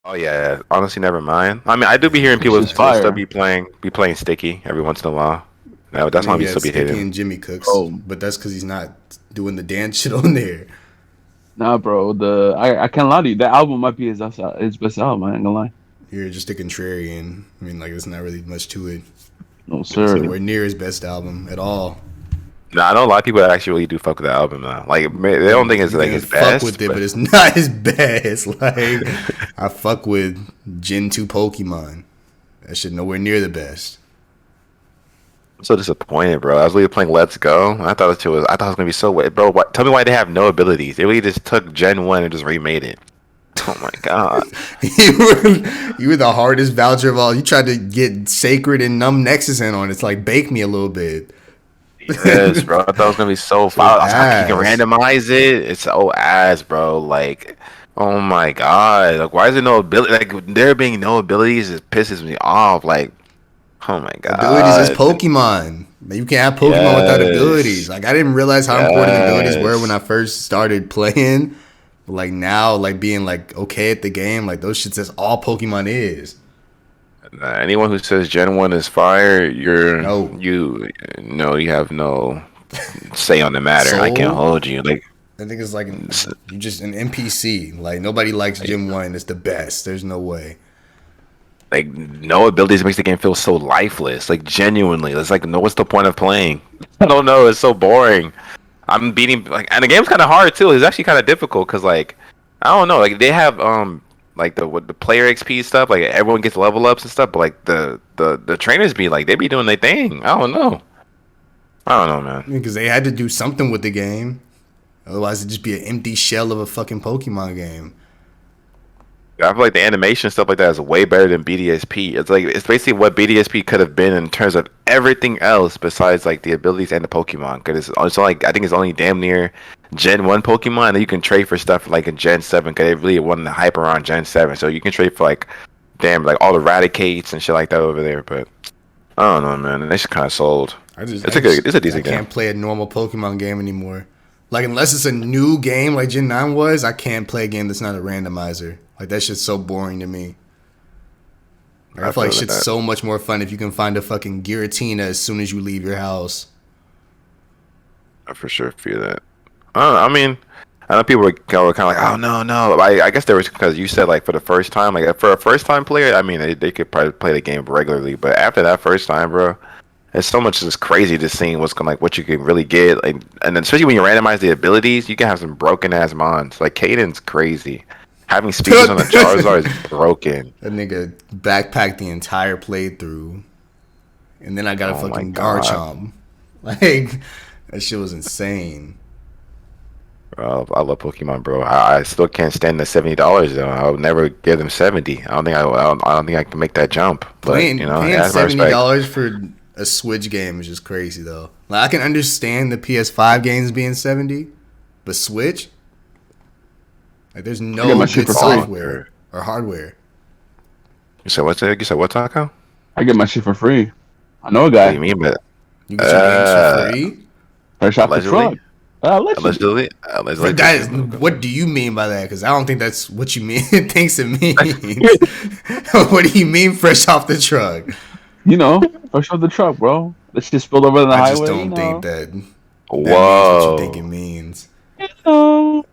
Oh yeah, honestly, never mind. I mean, I do be Yeah, hearing it's people just still fire. be playing sticky every once in a while. No, that's why we Nigga, still it's be Sticky hitting. and Jimmy Cooks, Bro, but that's because he's not doing the dance shit on there. nah, bro. I can't lie to you. That album might be his best album. I ain't gonna lie. You're just a contrarian. I mean, like, there's not really much to it. No It's sir. nowhere near his best album at all. No, I know a lot of people that actually really do fuck with the album now. Like they don't think it's You like can his fuck best, with it, but but it's not his best. Like, I fuck with Gen 2 Pokemon. That shit nowhere near the best. I'm so disappointed, bro. I was really playing Let's Go. And I thought it was gonna be so wet, bro. Tell me why they have no abilities. They really just took Gen 1 and just remade it. Oh my god. You were the hardest voucher of all. You tried to get Sacred and Numb Nexus in on it. It's like, bake me a little bit. Yes, bro. I thought it was gonna be so Shit fun. I was like, you can ass. randomize it. It's so ass, bro. Like, oh my god. Like, why is there no ability? Like, there being no abilities just pisses me off. Like, oh my Abilities is god. Pokemon. You can't have Pokemon without abilities. Yes. Like, I didn't realize how important abilities were when Yes. I first started playing. But like now, like being like okay at the game, like those shits. That's all Pokemon is. Anyone who says Gen 1 is fire, No you no, you have no say on the matter. I can't soul. hold you. Like, I think it's like you just an NPC. Like nobody likes Gym One. It's the best. There's no way. like no abilities makes the game feel so lifeless. Like genuinely, it's like no. What's the point of playing? I don't know. It's so boring. I'm beating like, and the game's kind of hard too. It's actually kind of difficult because like I don't know. Like they have like the player XP stuff. Like everyone gets level ups and stuff. But like the trainers be like they be doing their thing. I don't know. I don't know, man. Because they had to do something with the game. Otherwise, it'd just be an empty shell of a fucking Pokemon game. I feel like the animation stuff like that is way better than BDSP. It's like it's basically what BDSP could have been in terms of everything else besides like the abilities and the Pokemon. Because it's only, I think it's only damn near Gen 1 Pokemon, and then you can trade for stuff like in Gen 7. Because they really wanted to hype around Gen 7, so you can trade for like damn like all the Raticates and shit like that over there. But I don't know, man. They just kind of sold. It's a I decent game. can't play a normal Pokemon game anymore. Like unless it's a new game like Gen 9 was, I can't play a game that's not a randomizer. Like that shit's so boring to me. Like, I I feel like feel shit's that. so much more fun if you can find a fucking Giratina as soon as you leave your house. I for sure feel that. I mean, I know people were kind of like, "Oh no, no." I guess there was because you said like for the first time, like for a first time player, I mean, they could probably play the game regularly, but after that first time, bro, it's so much just crazy just seeing what's going like what you can really get, like, and then especially when you randomize the abilities, you can have some broken ass mons. Like Caden's crazy. Having speakers on the Charizard is That broken. nigga backpacked the entire playthrough, and then I got a Oh my fucking god, Garchomp. Like that shit was insane. bro, I love Pokemon, bro. I still can't stand the $70 though. I'll never give them 70. I don't think I can make that jump. But you Playing know, paying that's my respect. $70 for a Switch game is just crazy though. Like I can understand the PS5 games being 70, but Switch, like there's I get no my shit good for free. software or hardware. You said what's it? You said what, Taco? I get my shit for free. I know a What do guy you mean by that? You get your games for free. fresh off the truck. Allegedly? Allegedly. Allegedly? But Allegedly. that is what do you mean by that? Because I don't think that's what you mean. Thinks it means. What do you mean fresh off the truck? You know, fresh off the truck, bro. Let's just spill over on the I just highway. You don't think know. that means what you think it Whoa. means. You know.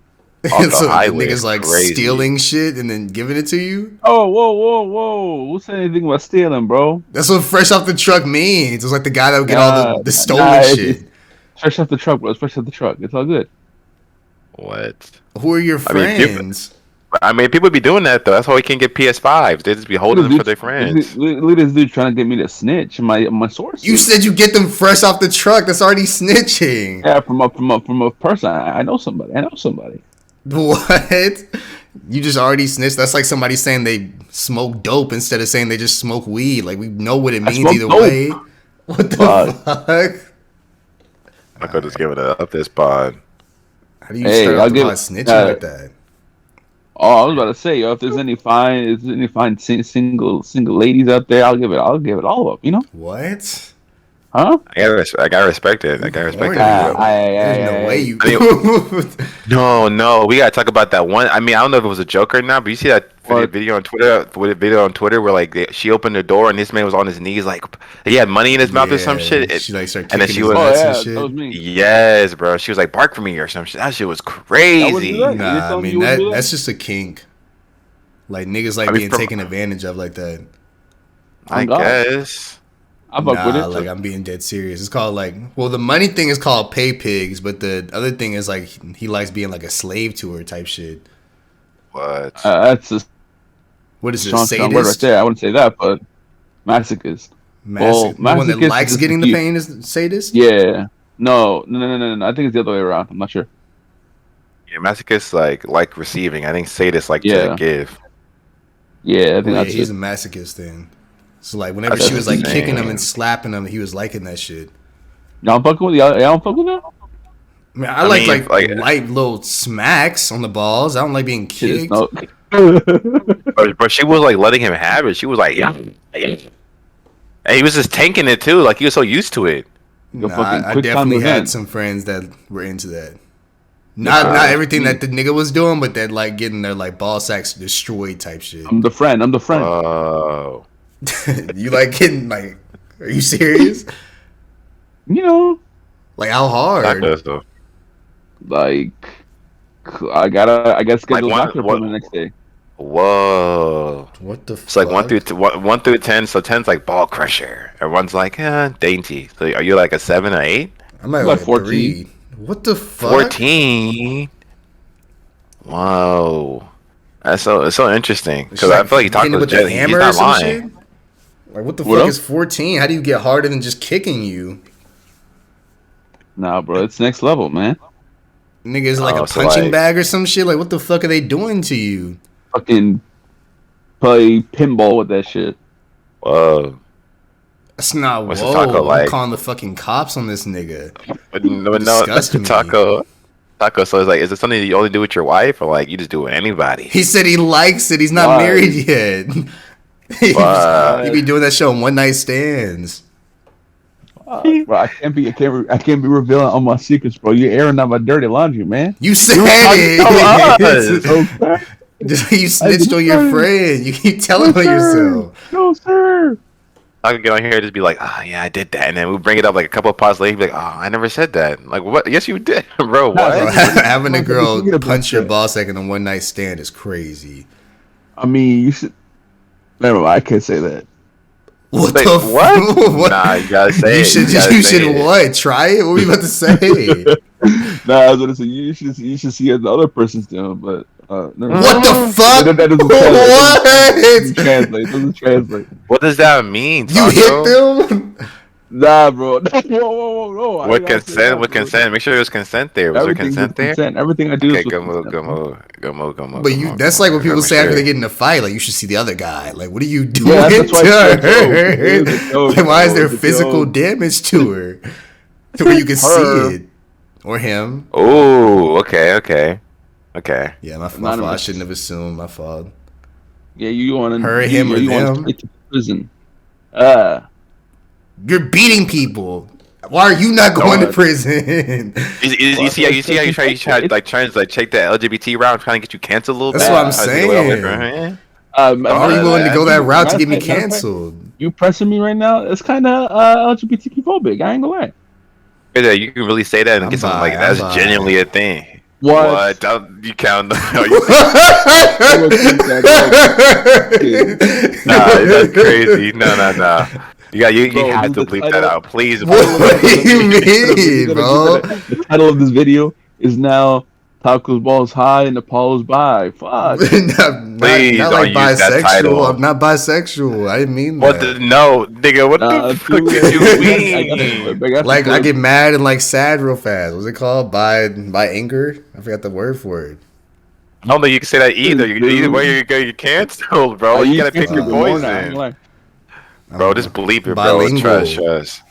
Off the So the highway is niggas like crazy. stealing shit and then giving it to you. Oh, whoa, whoa, whoa! Who said anything about stealing, bro? That's what fresh off the truck means. It's like the guy that would get all Nah, the nah. stolen It's shit. fresh off the truck, bro. It's fresh off the truck. It's all good. What? Who are your I mean, people. friends? I mean, people be doing that though. That's why we can't get PS5s. They just be Look holding at them for this their dude. friends. Look at this dude trying to get me to snitch my You sources. said you get them fresh off the truck. That's already snitching. Yeah, from a person. I know somebody. I know somebody. What? You just already snitched. That's like somebody saying they smoke dope instead of saying they just smoke weed. Like we know what it I means smoke either dope. way. What the But fuck? I could just give it up this pod. How do you hey, start off I'll the give. pod snitching like that? Oh, I was about to say, yo, if there's any fine single ladies out there, I'll give it all up. You know. What? Huh? I gotta respect it. I gotta respect Corny. it. There's no way you. No, we gotta talk about that one. I mean, I don't know if it was a joke or not, but you see that What? video on Twitter? With a video on Twitter where like she opened the door and this man was on his knees, like he had money in his mouth or some shit. She like started And then kicking she his was, Oh nuts yeah, and that shit. was me. yes, bro. She was like, bark for me or some shit. That shit was I wouldn't do crazy. that. You're Nah, I telling me mean you wouldn't do that? that's just a kink. Like niggas like I mean, being from- taken advantage of like that. I Oh, God. guess. I fuck with Nah, it. like I'm being dead serious. It's called like, well, the money thing is called pay pigs, but the other thing is like he likes being like a slave to her type shit. What? That's a What is it, strong word right sadist? there. I wouldn't say that, but masochist. Well, The one that masochist likes is getting just the a- pain is sadist. Yeah. No. I think it's the other way around. I'm not sure. Yeah, masochists like receiving. I think sadists like Yeah. to give. Yeah, I think Oh, yeah, that's he's it. a masochist then. So like whenever That's she was like kicking him insane. and slapping him, he was liking that shit. Y'all fucking with y'all? Y'all fuck with that? I mean, I like mean, like- light little smacks on the balls. I don't like being Shit, kicked. no. But she was like letting him have it. She was like, yeah. And he was just tanking it too. Like he was so used to it. Your Nah, fucking I quick time definitely had event. some friends that were into that. Not everything that the nigga was doing, but that like getting their like ball sacks destroyed type shit. I'm the friend. Oh. You like getting like? Are you serious? You know, Like how hard? So. like I gotta schedule one- a doctor appointment the next day. Whoa. What the? It's like 1 through 10. So 10's like ball crusher. Everyone's like, dainty. So are you like a 7 or 8? I'm at Like like 14. 3. What the fuck? 14. Whoa. That's so interesting. She's, Because I feel like he talked hitting it with with Jet. the He's hammer or not some lying. shit. Like what the What fuck up? is 14? How do you get harder than just kicking you? Nah, bro, it's next level, man. Nigga is like Oh, a so, punching like- bag or some shit. Like what the fuck are they doing to you? Fucking play pinball with that shit. Whoa. That's not. What's the whoa, taco I'm like? calling the fucking cops on this nigga. But no, Disgusting me. Taco. So it's like, is it something you only do with your wife, or like you just do with anybody? He said he likes it. He's not Why? married yet. Why? He be doing that show on one night stands. Bro, I can't be revealing all my secrets, bro. You're airing out my dirty laundry, man. You said Tell it. us. Okay. You snitched on your friend. You keep telling on yourself. No, sir. I could get on here and just be like, oh yeah, I did that, and then we bring it up like a couple of pods later, be like, oh, I never said that. Like, what? Yes, you did, bro. Bro, What? having a girl Thinking about punch your that. ball sack in a one night stand is crazy. I mean, you should. Never mind. I can't say that. What Like, the what? What? Nah, you gotta say You it. should. gotta You say should it. what? Try it. What were you about to say? Nah, I was gonna say you should see what the other person's doing, but never mind. What the fuck? That doesn't What? translate. It doesn't translate. What does that mean? You Taco? hit them? Nah, bro. Whoa. I With did not say consent, that, with bro. consent. Make sure there's consent there. Was there Everything's consent with there? consent. Everything I do Okay, is with go move, consent. go move. But you, that's like what people say after they get in a fight. Like, you should see the other guy. Like, what are you doing Yeah, that's why to it's a her? joke. It is a joke, Like, why is bro. there It's a physical joke. damage to her? To where you can see Her. it. Or him. Oh, okay. Yeah, my fault. Anonymous. I shouldn't have assumed. My fault. Yeah, you want to Her, him, or you want them? straight to prison. You're beating people. Why are you not going to God. prison? You see how you try like trying to like take the LGBT route, trying to get you canceled a little That's bit. what I'm Trying to get away saying. from it. Why are you willing to go that route to get me Matter of fact, canceled? You pressing me right now? It's kind of LGBTQ phobic. I ain't gonna lie. Yeah, you can really say that and I'm get something bi, like that's I'm bi. genuinely a thing. What? You count? Nah, Nah, that's crazy. No. You Bro, have to the bleep that title- out, please. What do you mean, bro? The title of this video is now Taco's balls high and Apollo's by. Fuck. not Please like don't use that bisexual. title. I'm not bisexual. I didn't mean What that. the no, nigga? What Nah, the fuck dude, did you I mean? got Like the I clip. get mad and like sad real fast. What's it called? By anger? I forgot the word for it. I don't think you can say that either. Either way, you're canceled, bro. You gotta pick your poison, bro. Just bleep it, bro. Bilingual. Trust.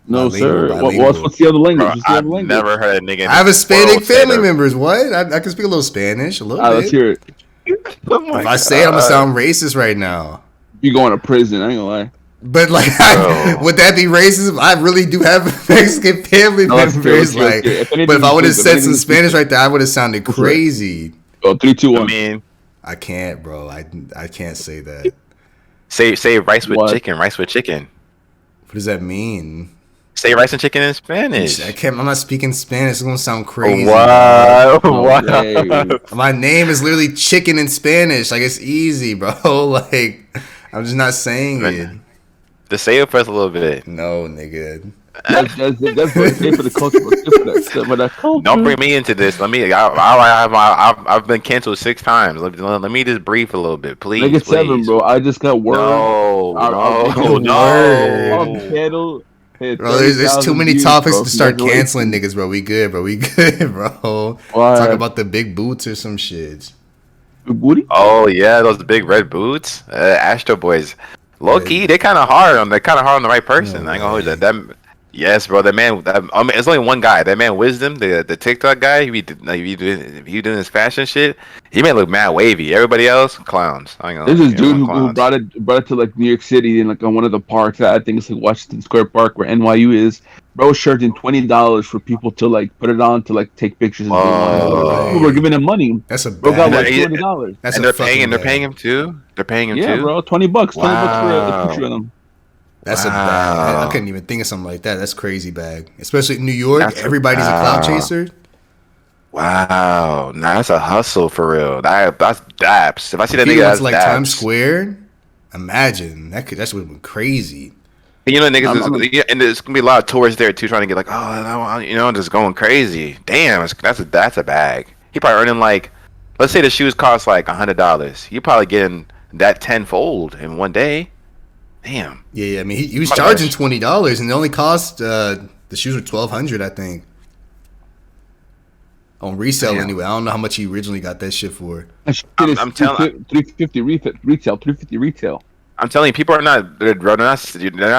No, sir. Bilingual. What's the other language? Bro, What's the other I've language? never heard a nigga. in I have this Hispanic world say family that. members. What? I can speak a little Spanish, a little Let's bit. hear it. Oh my If I say it, I'm gonna God. sound racist right now. You going to prison? I ain't gonna lie. But like, Bro. would that be racism? I really do have Mexican family No, let's members. go, let's Like, go. If anything, but if I would have if said anything, some it's Spanish right there, I would have sounded That's right. crazy. Oh, 3, 2, I 1. mean, I can't, bro. I can't say that. say rice with What? chicken. Rice with chicken. What does that mean? Say rice and chicken in Spanish. I can't. I'm not speaking Spanish. It's gonna sound crazy. What? Okay. What? My name is literally chicken in Spanish. Like it's easy, bro. Like I'm just not saying it. Just say it for us a little bit. No, nigga. That's what it's good for the culture. It's good for that culture. Don't bring me into this. I've been canceled 6 times. Let me just brief a little bit, please. Nigga, Please. 7, bro. I just got word. No, I'll no. handle. Bro, there's too many topics to start canceling niggas. niggas, bro. We good, bro. We good, bro. Why? Talk about the big boots or some shit. Booty? Oh yeah, those big red boots. Astro Boys. Low key, they're kind of hard on the right person. No I ain't gonna hold you. way. That yes, bro. That man. I mean, it's only one guy. That man, Wisdom, the TikTok guy. If you doing his fashion shit, he may look mad wavy. Everybody else, clowns. I ain't gonna. This is dude who clowns. brought it to like New York City and like on one of the parks. I think it's like Washington Square Park where NYU is. Bro, charging $20 for people to like put it on to like take pictures. And Whoa. people were giving him money. That's a Bro got bad. like Yeah, $20. That's And a they're fucking paying bad. him too. They're paying him Yeah, too. bro, $20. $20 for Wow. a picture of them. That's a Wow. bag. I couldn't even think of something like that. That's crazy bag. Especially in New York, That's a everybody's a cloud bag. chaser. Wow, nah, that's a hustle for real. That's daps. If I see that If he nigga, went that's to like daps. Times Square, imagine that would have been crazy. You know, niggas, I'm- yeah, and there's gonna be a lot of tourists there too, trying to get like, just going crazy. Damn, that's a bag. He probably earning like, let's say the shoes cost like $100. You probably getting that tenfold in one day. Damn. Yeah, I mean he was My charging gosh. $20 and it only cost the shoes were $1,200, I think. On resale Damn. anyway. I don't know how much he originally got that shit for. That shit I'm- is I'm telling- 350 retail. 350 retail. I'm telling you, people are not they're not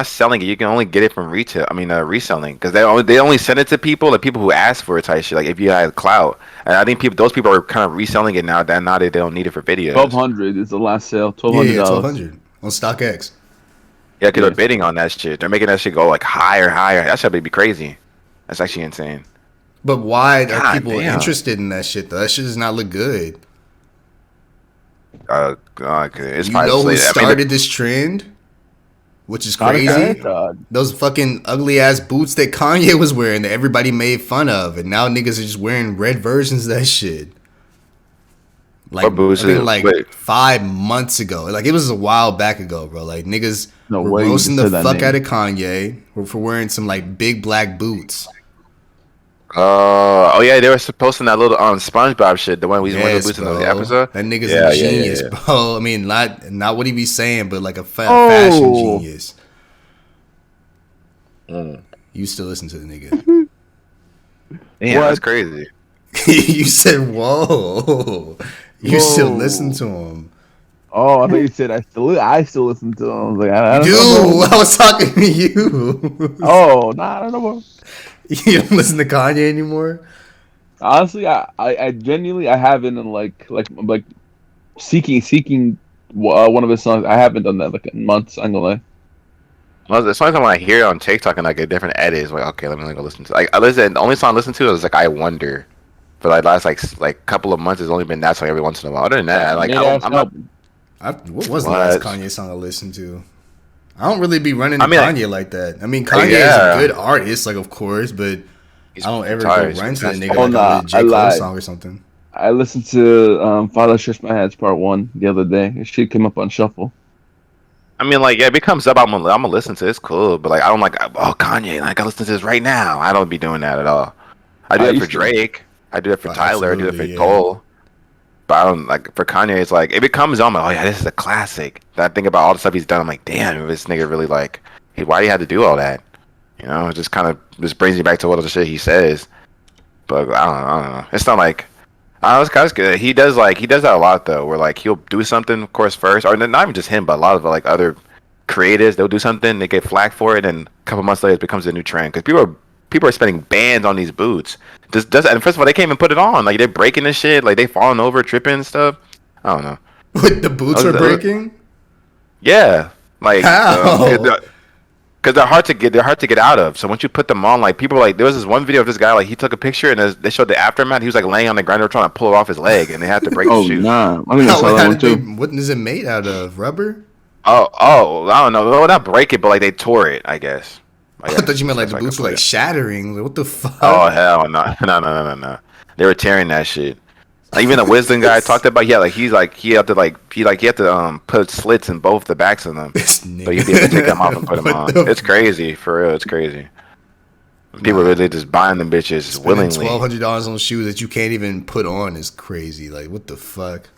selling it. You can only get it from retail. I mean, reselling because they only send it to people like people who ask for it type shit. Like if you had clout, and I think those people are kind of reselling it now. That now they don't need it for videos. 1200 is the last sale. Yeah, $1,200. $1,200 on StockX. Yeah, because they're Yes. bidding on that shit. They're making that shit go like higher. That should be crazy. That's actually insane. But why are God people damn. interested in that shit though? That shit does not look good. It's You probably know who I mean, started this trend? Which is Not a crazy. God. Those fucking ugly ass boots that Kanye was wearing that everybody made fun of, and now niggas are just wearing red versions of that shit. Like, What boots I think is- like wait. 5 months ago. Like it was a while back ago, bro. Like niggas No were way you roasting said the that fuck name. out of Kanye for wearing some like big black boots. Oh yeah, they were posting that little SpongeBob shit. The one we went Yes, to in bro. the episode. That nigga's Yeah, a yeah, yeah, genius, yeah. bro. I mean, not what he be saying, but like a Oh. fashion genius. Mm. You still listen to the nigga. Damn, What? that's crazy. You said, "Whoa." You still Whoa. listen to him. Oh, I thought you said I still listen to them. I was like, I don't Dude, know. I was talking to you. Oh, nah, I don't know. Bro. You don't listen to Kanye anymore? Honestly, I genuinely I haven't in like seeking one of his songs. I haven't done that like in months. I'm gonna lie. Well, the only time when I hear it on TikTok and like a different edit, it's like okay, let me go listen to. Like I listen, the only song I listen to is like I Wonder. For like last like couple of months, it's only been that song every once in a while. Other than that, like Mid-ass I'm not. album. What was the last What? Kanye song I listened to? I don't really be running to I mean, Kanye like that. I mean, Kanye Yeah. is a good artist, like of course, but He's I don't ever retired, go run to the that's- nigga Oh, like nah, a J. I Cole lied. song or something. I listened to Father Shush My Hands Part 1 the other day. It shit came up on shuffle. I mean, like, yeah, if it comes up, I'm gonna listen to it. It's cool, but like, I don't like, oh, Kanye, like, I listen to this right now. I don't be doing that at all. I do I it for used to. Drake. I do it for Oh, Tyler. I do it for absolutely, yeah. Cole. But I don't like for Kanye. It's like if it comes on, I'm like, oh yeah, this is a classic. Then I think about all the stuff he's done. I'm like, damn, this nigga really like, hey, why do you have to do all that? You know, it just kind of just brings me back to what the shit he says. But I don't know. It's not like. It's kind of good. He does that a lot though, where like he'll do something, of course, first, or not even just him, but a lot of like other creators, they'll do something, they get flack for it, and a couple months later, it becomes a new trend because people are spending bands on these boots. And first of all, they can't even put it on. Like they're breaking this shit, like they falling over, tripping and stuff. I don't know. What, the boots Oh, are the- breaking? Yeah, Like, How? because they're hard to get. They're hard to get out of. So once you put them on, like people were like, there was this one video of this guy, like he took a picture and they showed the aftermath. He was like laying on the ground, they were trying to pull it off his leg, and they had to break his Oh shoe. nah, I think I saw How that one did they, too. what is it made out of? Rubber? Oh, I don't know. Well, not break it, but like they tore it, I guess. I thought you meant like the boots were like shattering. Like, what the fuck? Oh hell no, no. They were tearing that shit. Like, even the wisdom guy talked about, yeah, like he had to put slits in both the backs of them, This so nigga. you'd be able to take them off and put them What on. the It's crazy, for real. It's crazy. People really just buying them bitches Spending willingly. $1,200 on shoes that you can't even put on is crazy. Like, what the fuck?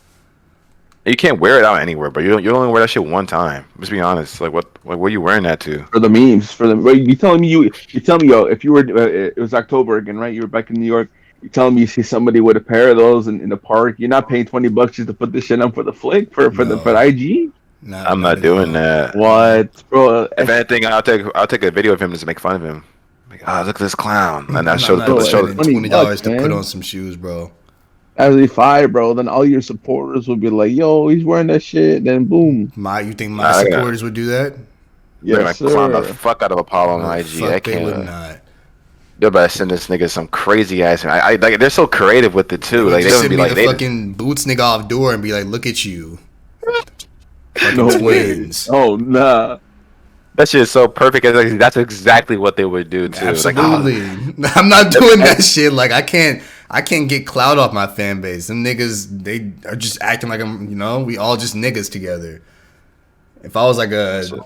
You can't wear it out anywhere, but you only wear that shit one time. Let's be honest. Like what are you wearing that to? For the memes, for the wait, you telling me yo, if you were it was October again, right? You were back in New York. You telling me you see somebody with a pair of those in the park? You're not paying $20 just to put this shit on for the flick for the IG? I'm not doing that. What, bro? If anything, I'll take a video of him just to make fun of him. Like, oh, look at this clown, and I I'm show not the show. spending $20 to man. put on some shoes, bro. As fire, bro, then all your supporters will be like, "Yo, he's wearing that shit." Then boom. You think my Nah, I got- supporters would do that? They're Yes, gonna clown the sir. fuck out of Apollo on No, IG. fuck, I they would can't. not. They better send this nigga some crazy ass. I like. They're so creative with it too. Like they Just don't send be me like the they. fucking boots nigga off door and be like, look at you. Fucking No way. twins. Oh nah. That shit is so perfect. That's exactly what they would do too. Like, oh, Absolutely. I'm not doing that shit. Like I can't get clout off my fan base. Them niggas, they are just acting like we all just niggas together. If I was like the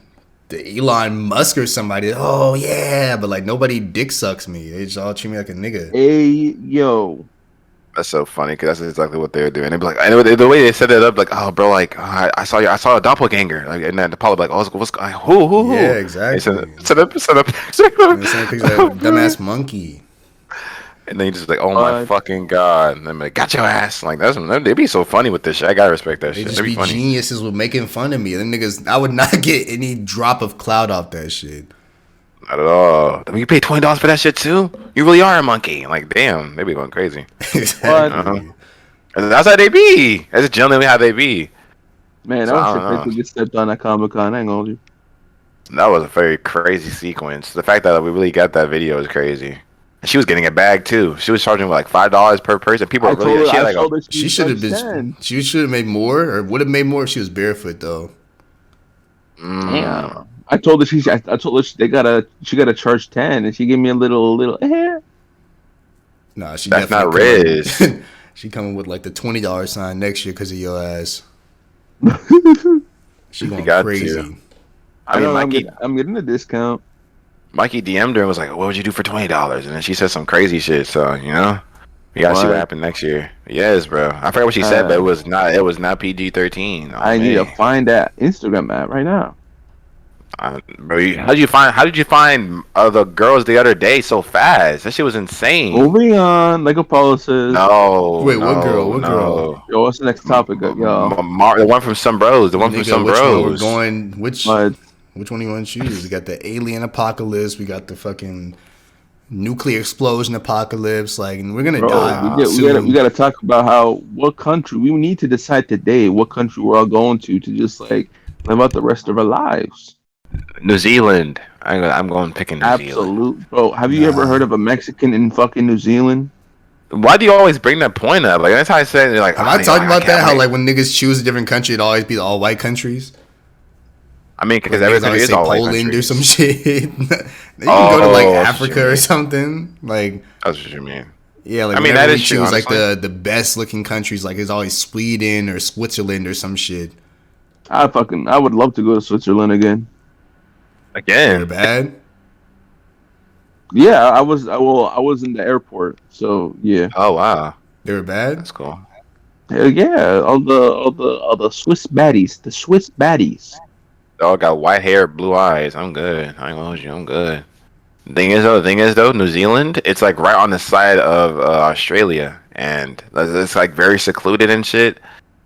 Elon Musk or somebody, oh yeah, but like nobody dick sucks me. They just all treat me like a nigga. Hey yo. that's so funny because that's exactly what they would do. And they'd be like, and the way they set it up, like, oh, bro, like, I saw a doppelganger, like, and then Apollo, like, oh, what's who? Yeah, They exactly. set up. And send pictures of that dumbass monkey. And then you just like, oh my fucking god! And I'm like, got your ass. Like they'd be so funny with this shit. I gotta respect that They shit. just They'd be be funny. geniuses with making fun of me. Them niggas, I would not get any drop of clout off that shit. Not at all. I mean, you pay $20 for that shit too. You really are a monkey. Like, damn, they be going crazy. Exactly. And that's how they be. That's generally how they be. Man, So, I I was don't surprised to get stepped on at Comic-Con. I ain't gonna hold you. That was a very crazy sequence. The fact that we really got that video is crazy. And she was getting a bag too. She was charging like $5 per person. People I were really. told her, She had I like told a, her She should have been. 10. She should have made more, or would have made more if she was barefoot though. Damn. I told her she got to charge 10, and she gave me a little. Nah, she That's not definitely Riz. She coming with like the $20 sign next year because of your ass. She going got crazy. to. I mean, I'm getting a discount. Mikey DM'd her and was like, "What would you do for $20?" And then she said some crazy shit. So you gotta see what What? happened next year. Yes, bro. I forgot what she said, but it was not. It was not PG-13. I need to find that Instagram app right now. Bro, how did you find the girls the other day so fast? That shit was insane. Moving on, like Apollo says. No. Wait, what no, girl? What no. girl? Yo, what's the next topic, y'all? The one from Some Bros. The one from Nigga, Some which one we're Bros. going? Which But one you want to choose? We got the alien apocalypse. We got the fucking nuclear explosion apocalypse. Like, and we're gonna die. we got to talk about what country we need to decide today. What country we're all going to just like live out the rest of our lives. New Zealand. I'm going picking New Zealand. Absolute, bro. Have you ever heard of a Mexican in fucking New Zealand? Why do you always bring that point up? Like that's how I said. Like, Have I talked about that? How like when niggas choose a different country, it always be the all white countries. I mean, because Like, every niggas country always is say all white Poland or countries. some shit. You can go to like Oh, that's what Africa you or mean. something. Like, That's what you mean. yeah, like I mean, whenever that we is true, choose like honestly. the best looking countries, like it's always Sweden or Switzerland or some shit. I would love to go to Switzerland again. They're Again, bad. Yeah, I was in the airport, so yeah. oh wow, They were bad. that's cool. Hell yeah, all the Swiss baddies, They all got white hair, blue eyes. I'm good. I ain't gonna hold you. I'm good. The thing is though, New Zealand, it's like right on the side of Australia, and it's like very secluded and shit.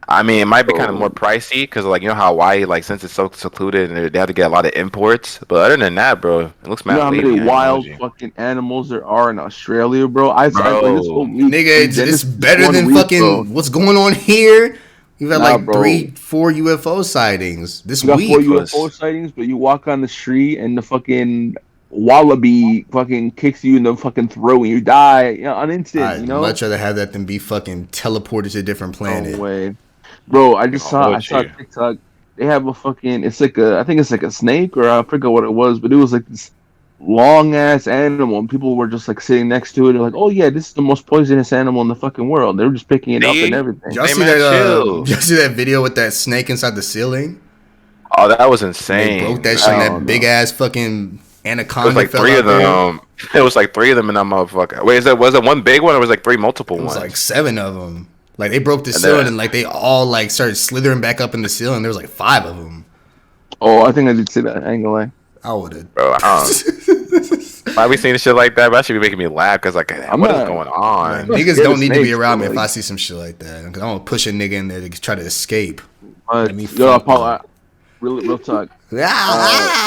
I mean, it might be kind of more pricey because, like, you know how Hawaii, like, since it's so secluded and they have to get a lot of imports. But other than that, bro, it looks You know mad how wavy, I many ain't gonna wild hold you. fucking animals there are in Australia, bro? Bro. Nigga, it's better than fucking what's going on here. We've had Nah, like bro. 4 UFO sightings this You got 4 week. UFO sightings, but you walk on the street and the fucking wallaby fucking kicks you in the fucking throat and you die, on instant. I'd much rather have that than be fucking teleported to a different No planet. way, bro. I I'll saw you. TikTok. They have a fucking. It's like I think it's like a snake, or I forget what it was, but it was like this long ass animal, and people were just like sitting next to it. They're like, "Oh yeah, this is the most poisonous animal in the fucking world." They were just picking it up and See? everything. Y'all Hey, see man, that? chill. Y'all see that video with that snake inside the ceiling? Oh, that was They insane. broke that shit. And Hell that no. big ass fucking It anaconda was like fell 3 out of there. them. It was like 3 of them in that motherfucker. Wait, was it one big one or was it like 3 multiple It was ones? like 7 of them. Like they broke the And ceiling then- and like they all like started slithering back up in the ceiling. There was like 5 of them. Oh, I think I did see that. I ain't gonna lie. I would have. Bro, why we seeing shit like that? That should be making me laugh because like, I'm what is not- going on? not Niggas scared don't of need to be snakes, around bro, me if like- I see some shit like that. Because I'm gonna push a nigga in there to try to escape. But Let me yo, fuck Apollo, real talk.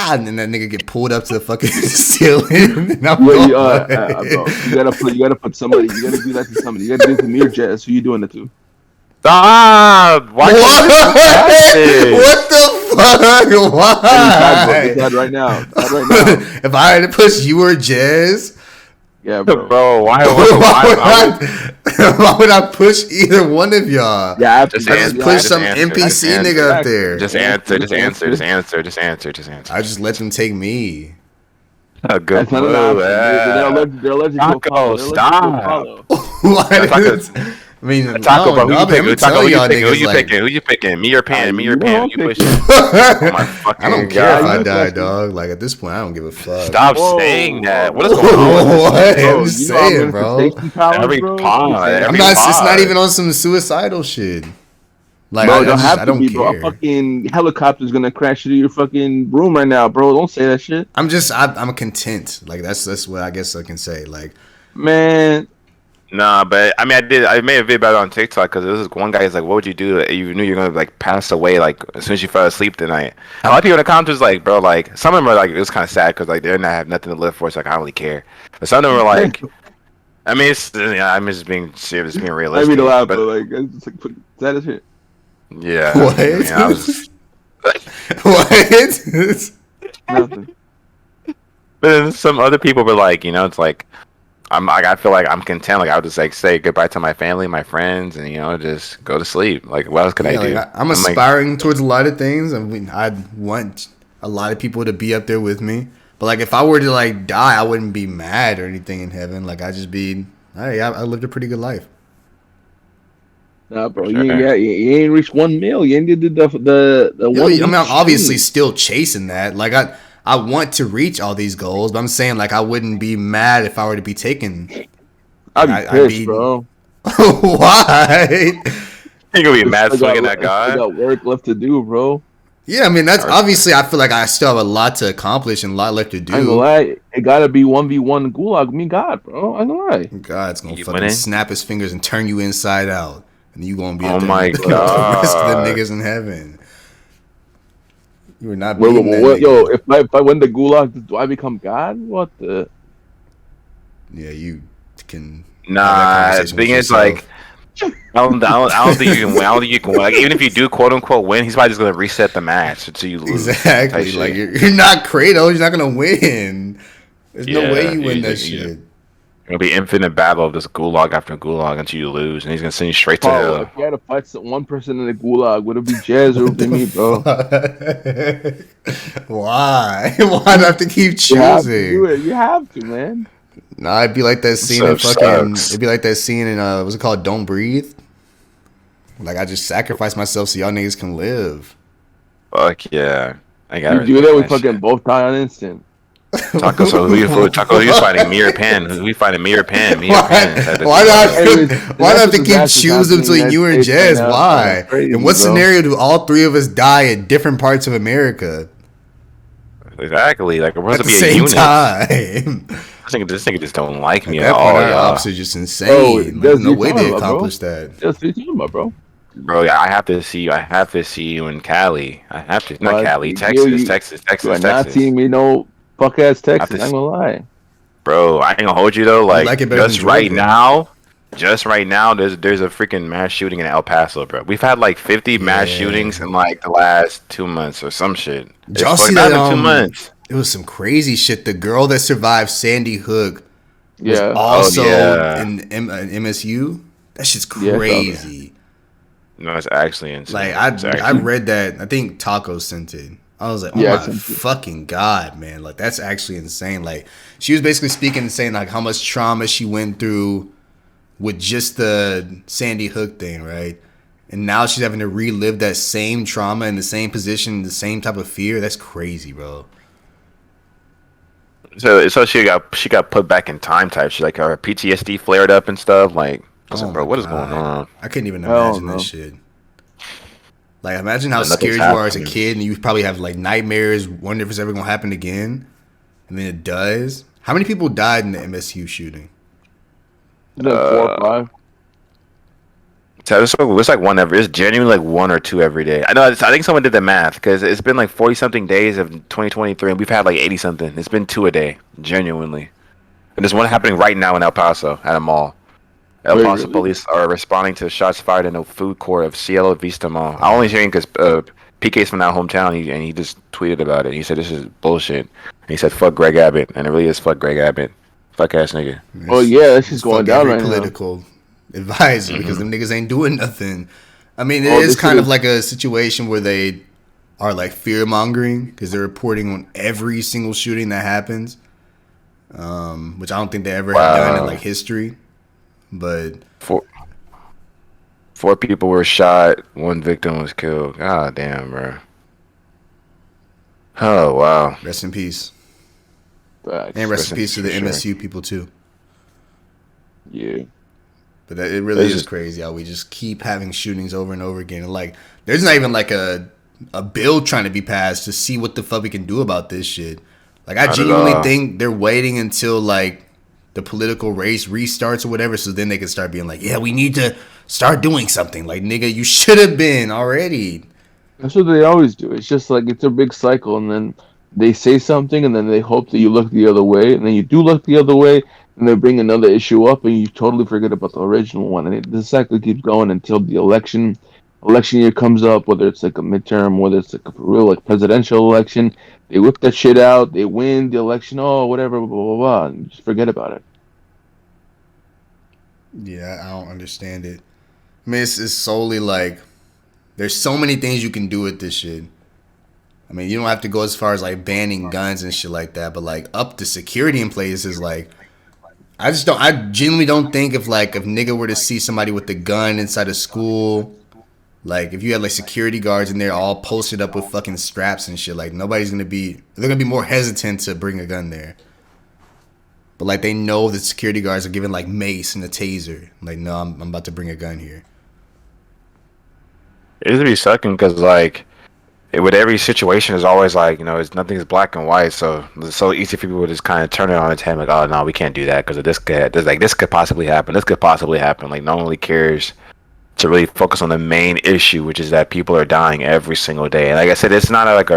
And then that nigga get pulled up to the fucking ceiling. And I'm Bro, going. bro, you gotta put somebody. You gotta do that to somebody. You gotta do it to me or Jazz. Who you doing it to? Stop! Why What? What the fuck? Why? Decide right now. Decide right now. If I had to push you or Jazz, Yeah, bro. Bro, why why would I push either one of y'all? Yeah, I Just I just answer, push just some answer, NPC just nigga up answer. there. Just answer. I just let them take me. A good That's not an move. option. They're allergic to Taco, Apollo. They're allergic to stop. Apollo. Why Taco- does- I mean, Taco, bro, no, who you I'm picking? Taco, telling who you y'all picking? Who niggas you like, picking? Who you picking? Me or Pan? Me or You Pan? know Who you I'm pushing? picking. Oh my fucking I don't care god! if I you die, fucking- dog. Like at this point, I don't give a fuck. Stop Whoa, saying that. whoa, What is going on? What? Bro, I'm just you know I'm saying, gonna bro. take some powers, Every bro. pod, I'm every not. It's not pod. even on some suicidal shit. Like Bro, I don't have I to don't be, bro. A care. fucking helicopter's gonna crash into your fucking room right now, bro. Don't say that shit, I'm content. Like that's what I guess I can say. Like man. Nah, but I mean, I made a video about it on TikTok because this is one guy is like, "What would you do if you knew you're gonna like pass away like as soon as you fell asleep tonight?" A lot of people in the comments was like, "Bro, like some of them are like it was kind of sad because like they're not have nothing to live for, so like I don't really care." But some of them were like, I mean, I'm just being serious, being I realistic. mean, a lot, but but like, it's just like that is it. yeah, What? I mean, I was, what? Nothing. but then some other people were like, it's like. I feel like I'm content. Like I would just like say goodbye to my family, my friends, and just go to sleep. Like what else could Yeah, I do? like, I'm like, aspiring towards a lot of things. I mean, I'd want a lot of people to be up there with me. But like, if I were to like die, I wouldn't be mad or anything in heaven. Like I'd just be, hey, I lived a pretty good life. Nah, bro, Sure. you ain't reached 1 mil. You ain't did the You know, one. I mean, I'm obviously stream. still chasing that. Like I want to reach all these goals, but I'm saying like I wouldn't be mad if I were to be taken. I'd I'd be pissed, be- bro. Why? you gonna be mad I swinging got- that guy? I got work left to do, bro. Yeah, I mean that's obviously. I feel like I still have a lot to accomplish and a lot left to I ain't gonna do. lie. It gotta be 1v1 gulag. Me, God, bro. I ain't gonna lie. God's gonna You fucking winning? snap his fingers and turn you inside out, and you gonna be Oh up there my with the rest of the God. niggas in heaven. You were not Wait, beating that what, yo, nigga. if I win the gulag, do I become God? What the? Yeah, you can. have that Nah, the conversation thing with is like, yourself. I don't think you can win. I don't think you can win. Like even if you do quote unquote win, he's probably just gonna reset the match until you lose. Exactly. type Like shit. you're not Kratos. You're not gonna win. There's no Yeah, way you win you- that you- shit. It'll be infinite battle of this gulag after gulag until you lose, and he's gonna send you straight to Paul, hell. if you had to fight one person in the gulag, would it be Jazz or would it be me, bro? Why? Why'd I have to keep You have to do choosing? it. You have to, man. Nah, it'd be like that scene So in fucking. sucks. It'd be like that scene in what's it called? Don't Breathe. Like I just sacrifice myself so y'all niggas can live. Fuck yeah, I got You do that, we fucking both die on instant. Taco. So who you fighting? Me or Pan? Who we fighting? Me or Pan? Me or Pan? Why not? Anyways, Why not have to the keep match is choosing happening between in you the and United States Jazz? right now. Why? That's crazy, In what bro. scenario do all three of us die at different parts of America Exactly. Like we're at supposed the to be a same unit. time? This nigga just don't like me At at that all, point, our y'all. ops are just insane. Bro, There's no you're way talking they about, bro. accomplished that. That's what you're talking about, bro. Bro, yeah, I have to see you. I have to see you in Cali. I have to. Not But Cali, you- Texas, you- Texas, You are Texas, not Texas. seeing me no fuck ass Texas. to I'm gonna lie. Bro, I ain't gonna hold you though. like Like, it better just than right Georgia. now, just right now, there's a freaking mass shooting in El Paso, bro. We've had like 50 mass shootings Yeah. in like the last 2 months or some shit. Did It's y'all see fucking not that? even 2 months. It was some crazy shit. The girl that survived Sandy Hook was Yeah, Oh also yeah, in MSU. That shit's yeah, I saw that. crazy. no, it's actually Like insane. It's I actually read that. I think Taco sent it. I was like, oh Yeah, I my sent it. fucking god, man! Like that's actually insane. Like she was basically speaking and saying like how much trauma she went through with just the Sandy Hook thing, right? And now she's having to relive that same trauma in the same position, the same type of fear. That's crazy, bro. so she got put back in time type. She like her PTSD flared up and stuff. Like I was Oh like, bro, my what is going god, on? I couldn't even I don't imagine that know. shit. Like, imagine how But nothing's scared you are as a happening. kid, and you probably have like nightmares, wonder if it's ever gonna happen again, and then it does. How many people died in the MSU shooting? It's like 4 or 5. So it's like one every. It's genuinely like one or two every day. I know. I think someone did the math because it's been like 40 something days of 2023, and we've had like 80 something. It's been two a day, genuinely. And there's one happening right now in El Paso at a mall. El Wait, Paso really? police are responding to shots fired in a food court of Cielo Vista Mall. I only hearing because PK's from that hometown, and he just tweeted about it. He said this is bullshit. And he said fuck Greg Abbott, and it really is fuck Greg Abbott, fuck ass nigga. Oh It's, yeah, that's it's just going fuck down every right now. political advisor because Hmm. them niggas ain't doing nothing. I mean, it Oh, is this kind of is like a situation where they are like fear mongering because they're reporting on every single shooting that happens, which I don't think they ever have done in Wow, like history. But four four people were shot, one victim was killed. God damn, bro. Oh wow. rest in peace, and facts. rest in Rest in peace peace to for the sure. MSU people too. Yeah, But it really It's is just crazy how we just keep having shootings over and over again. And like, there's not even like a bill trying to be passed to see what the fuck we can do about this shit. Like, I not at genuinely all. think they're waiting until like the political race restarts or whatever, so then they can start being like, yeah, we need to start doing something. Like, nigga, you should have been already. that's what they always do. It's just like it's a big cycle, and then they say something, and then they hope that you look the other way, and then you do look the other way, and they bring another issue up, and you totally forget about the original one, and this cycle keeps going until the election year comes up, whether it's like a midterm, whether it's like a real like presidential election. They whip that shit out, they win the election, oh whatever, blah blah blah, blah and you just forget about it. Yeah, I don't understand it. I mean, it's solely like there's so many things you can do with this shit. I mean, you don't have to go as far as like banning guns and shit like that, but like up the security in places, like I just don't. I genuinely don't think if nigga were to see somebody with a gun inside a school, like if you had like security guards in there all posted up with fucking straps and shit, like nobody's gonna be. They're gonna be more hesitant to bring a gun there. But like they know the security guards are giving like mace and a taser. Like no, I'm about to bring a gun here. It just be sucking because like with every situation is always like it's nothing is black and white, so it's so easy for people to just kind of turn it on its head like, oh no, we can't do that because of this could possibly happen, this could possibly happen. Like no one really cares to really focus on the main issue, which is that people are dying every single day. And like I said, it's not like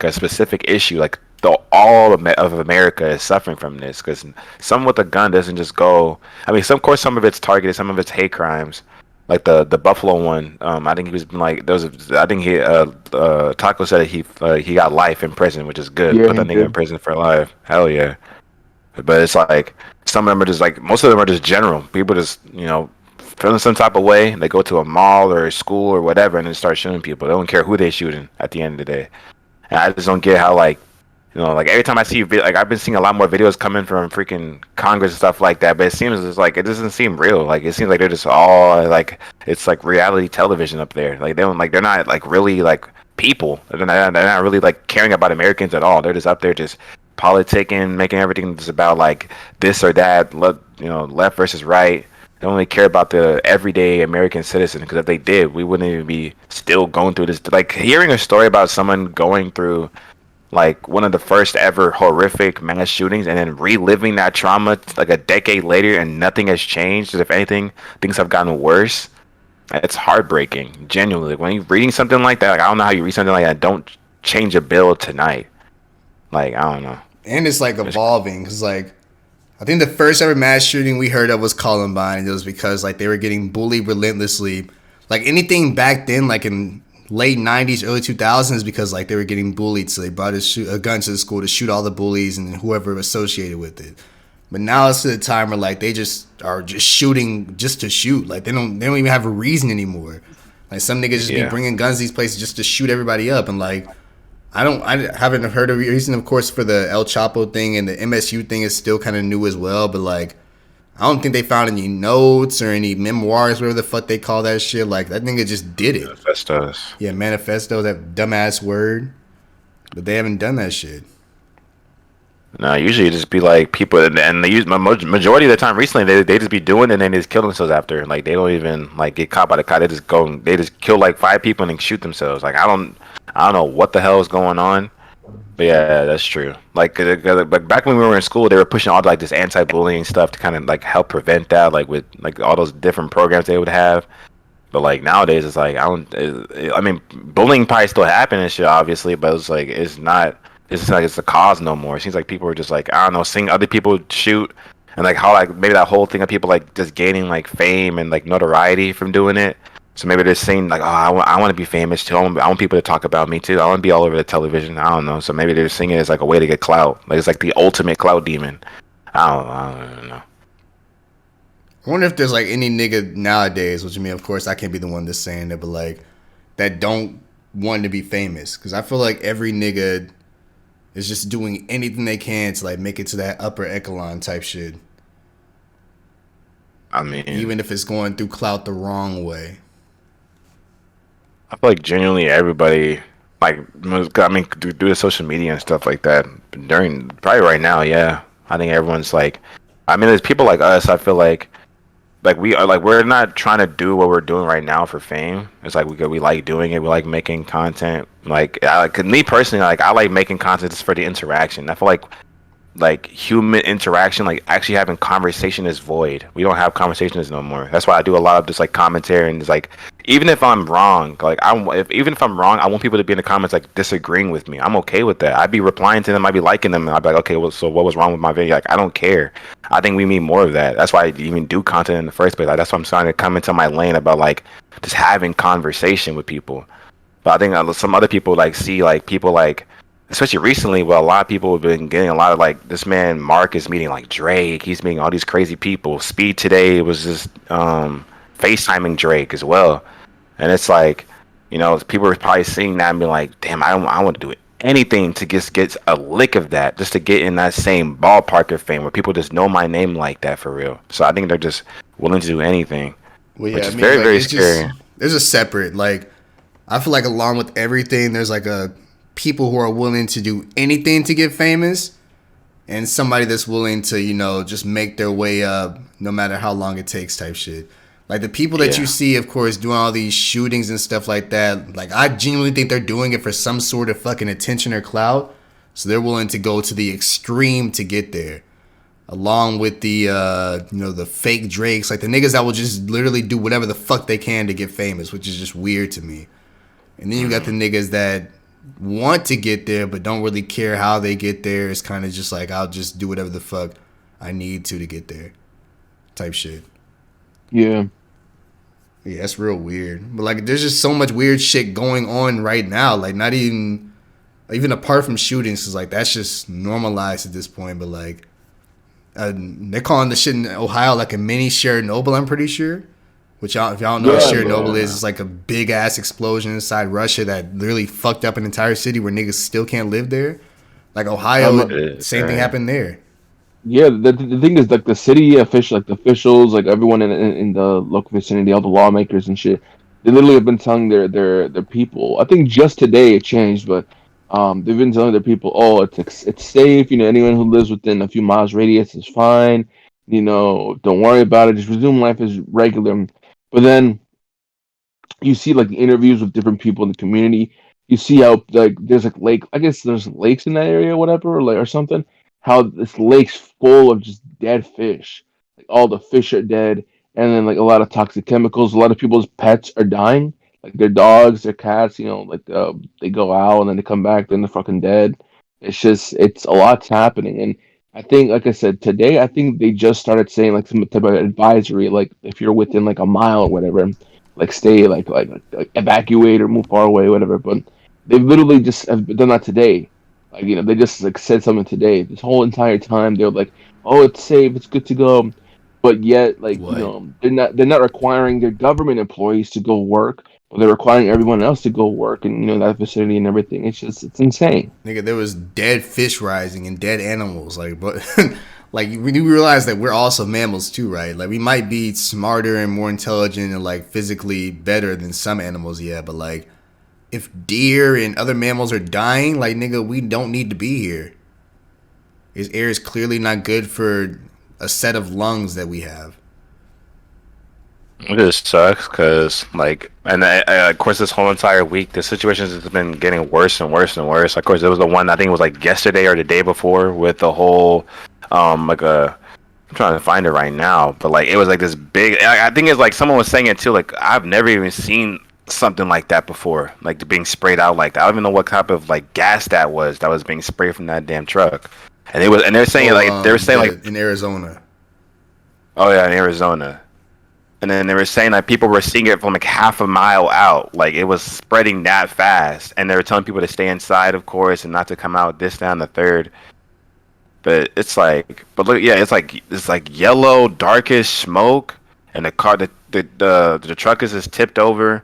a specific issue. Like of America is suffering from this because someone with a gun doesn't just go. I mean, of course, some of it's targeted, some of it's hate crimes. Like the Buffalo one, I think he was like there was. I think Taco said that he got life in prison, which is good. Yeah, Put he that nigga in did. prison for life. Hell yeah. But it's like some of them are just like most of them are just general. People just feeling some type of way. They go to a mall or a school or whatever and then start shooting people. They don't care who they shooting at the end of the day. And I just don't get how like like every time I see like I've been seeing a lot more videos coming from freaking Congress and stuff like that. But it seems it's like it doesn't seem real. Like it seems like they're just all like it's like reality television up there. Like they don't like they're not like really like people. They're not really like caring about Americans at all. They're just up there just politicking, making everything just about like this or that, left versus right. They don't really care about the everyday American citizen because if they did, we wouldn't even be still going through this. Like hearing a story about someone going through like one of the first ever horrific mass shootings and then reliving that trauma like a decade later and nothing has changed. If anything, things have gotten worse. It's heartbreaking, genuinely. When you're reading something like that, like I don't know how you read something like that. Don't change a bill tonight. Like I don't know. And it's like It's, evolving because like I think the first ever mass shooting we heard of was Columbine, and it was because like they were getting bullied relentlessly. Like anything back then, like in late '90s, early 2000s, because like they were getting bullied, so they brought a gun to the school to shoot all the bullies and whoever associated with it. But now it's to the time where like they just are just shooting just to shoot. Like they don't even have a reason anymore. Like some niggas just be Yeah. bringing guns to these places just to shoot everybody up, and like I haven't heard a reason, of course, for the El Chapo thing, and the MSU thing is still kind of new as well. But like, I don't think they found any notes or any memoirs, whatever the fuck they call that shit. Like that nigga just did it. Manifestos. Yeah, manifesto, that dumbass word. But they haven't done that shit. No, usually it just be like people, and they use majority of the time recently they just be doing it and then they just kill themselves after. Like they don't even like get caught by the cop. They just go and they just kill like 5 people and then shoot themselves. Like I don't know what the hell is going on. But yeah, that's true. Like back when we were in school, they were pushing all like this anti-bullying stuff to kind of like help prevent that, like with like all those different programs they would have. But like nowadays, it's like I don't. I mean, bullying probably still happen and shit, obviously, but it's like it's not. It's just like it's the cause no more. It seems like people are just like I don't know, seeing other people shoot, and like how like maybe that whole thing of people like just gaining like fame and like notoriety from doing it. So maybe they're saying like, oh, I want to be famous too. I want people to talk about me too. I want to be all over the television. I don't know. So maybe they're seeing it as like a way to get clout. Like it's like the ultimate clout demon. I don't know. I wonder if there's like any nigga nowadays, which I mean, of course, I can't be the one that's saying it, but like that don't want to be famous. Because I feel like every nigga is just doing anything they can to like make it to that upper echelon type shit, I mean, even if it's going through clout the wrong way. I feel like genuinely everybody, like, I mean, do the social media and stuff like that. During probably right now, yeah, I think everyone's like, I mean, there's people like us. I feel like we are like we're not trying to do what we're doing right now for fame. It's like we like doing it. We like making content. Like me personally, like I like making content just for the interaction. I feel like human interaction, like actually having conversation is void. We don't have conversations no more. That's why I do a lot of just like commentary and just like even if I'm wrong, like even if I'm wrong, I want people to be in the comments like disagreeing with me. I'm okay with that. I'd be replying to them, I'd be liking them, and I'd be like, okay, well, so what was wrong with my video? Like I don't care. I think we need more of that. That's why I even do content in the first place. Like that's why I'm trying to come into my lane about like just having conversation with people. But I think some other people like see like people like especially recently, well, a lot of people have been getting a lot of like this man Mark is meeting like Drake. He's meeting all these crazy people. Speed today was just FaceTiming Drake as well, and it's like, people are probably seeing that and be like, damn, I want to do anything to just get a lick of that, just to get in that same ballpark of fame where people just know my name like that for real. So I think they're just willing to do anything, Well, which yeah, I is mean, very like very it's just scary. there's a separate like I feel like along with everything, there's like a people who are willing to do anything to get famous, and somebody that's willing to just make their way up no matter how long it takes type shit. Like the people that you Yeah. see, of course, doing all these shootings and stuff like that. Like I genuinely think they're doing it for some sort of fucking attention or clout, so they're willing to go to the extreme to get there. Along with the the fake Drakes, like the niggas that will just literally do whatever the fuck they can to get famous, which is just weird to me. And then you got the niggas that want to get there but don't really care how they get there. It's kind of just like I'll just do whatever the fuck I need to get there, type shit. Yeah. Yeah, that's real weird. But like, there's just so much weird shit going on right now. Like, not even apart from shootings, cause like that's just normalized at this point. But like, they're calling the shit in Ohio like a mini Sharon Noble. I'm pretty sure. Which if y'all don't know what Yeah, Sharon Noble man. is, it's like a big ass explosion inside Russia that literally fucked up an entire city where niggas still can't live there. Like Ohio, same thing happened there. Yeah, the thing is, like the city official, like the officials, like everyone in the local vicinity, all the lawmakers and shit, they literally have been telling their people. I think just today it changed, but they've been telling their people, oh, it's safe. Anyone who lives within a few miles radius is fine. Don't worry about it. Just resume life as regular. But then you see like the interviews with different people in the community. You see how like there's like lake. I guess there's lakes in that area, or whatever, or something. How this lake's full of just dead fish. Like all the fish are dead, and then like a lot of toxic chemicals. A lot of people's pets are dying, like their dogs, their cats. Like they go out and then they come back, then they're fucking dead. It's a lot's happening, and I think, like I said, today, I think they just started saying like some type of advisory, like if you're within like a mile or whatever, like stay, like evacuate or move far away, whatever. But they literally just have done that today. Like they just like said something today. This whole entire time they were like, "Oh, it's safe, it's good to go," but yet like What? they're not requiring their government employees to go work, but they're requiring everyone else to go work and that vicinity and everything. It's insane. Nigga, there was dead fish rising and dead animals. Like, but like we do realize that we're also mammals too, right? Like, we might be smarter and more intelligent and like physically better than some animals, yeah. But like, if deer and other mammals are dying, like nigga, we don't need to be here. This air is clearly not good for a set of lungs that we have. It just sucks because, like, and of course, this whole entire week, the situation has been getting worse and worse and worse. Of course, there was the one I think it was like yesterday or the day before with the whole, like I'm trying to find it right now, but like it was like this big. I think it's like someone was saying it too. Like I've never even seen something like that before, like being sprayed out like that. I don't even know what type of like gas that was being sprayed from that damn truck. And it was, and they're saying Oh, like they were saying like, in Arizona. oh yeah, in Arizona. And then they were saying like people were seeing it from like half a mile out, like it was spreading that fast. And they were telling people to stay inside, of course, and not to come out. This, down, the third. But it's like, but look, yeah, it's like yellow, darkish smoke, and the car, the truck is just tipped over.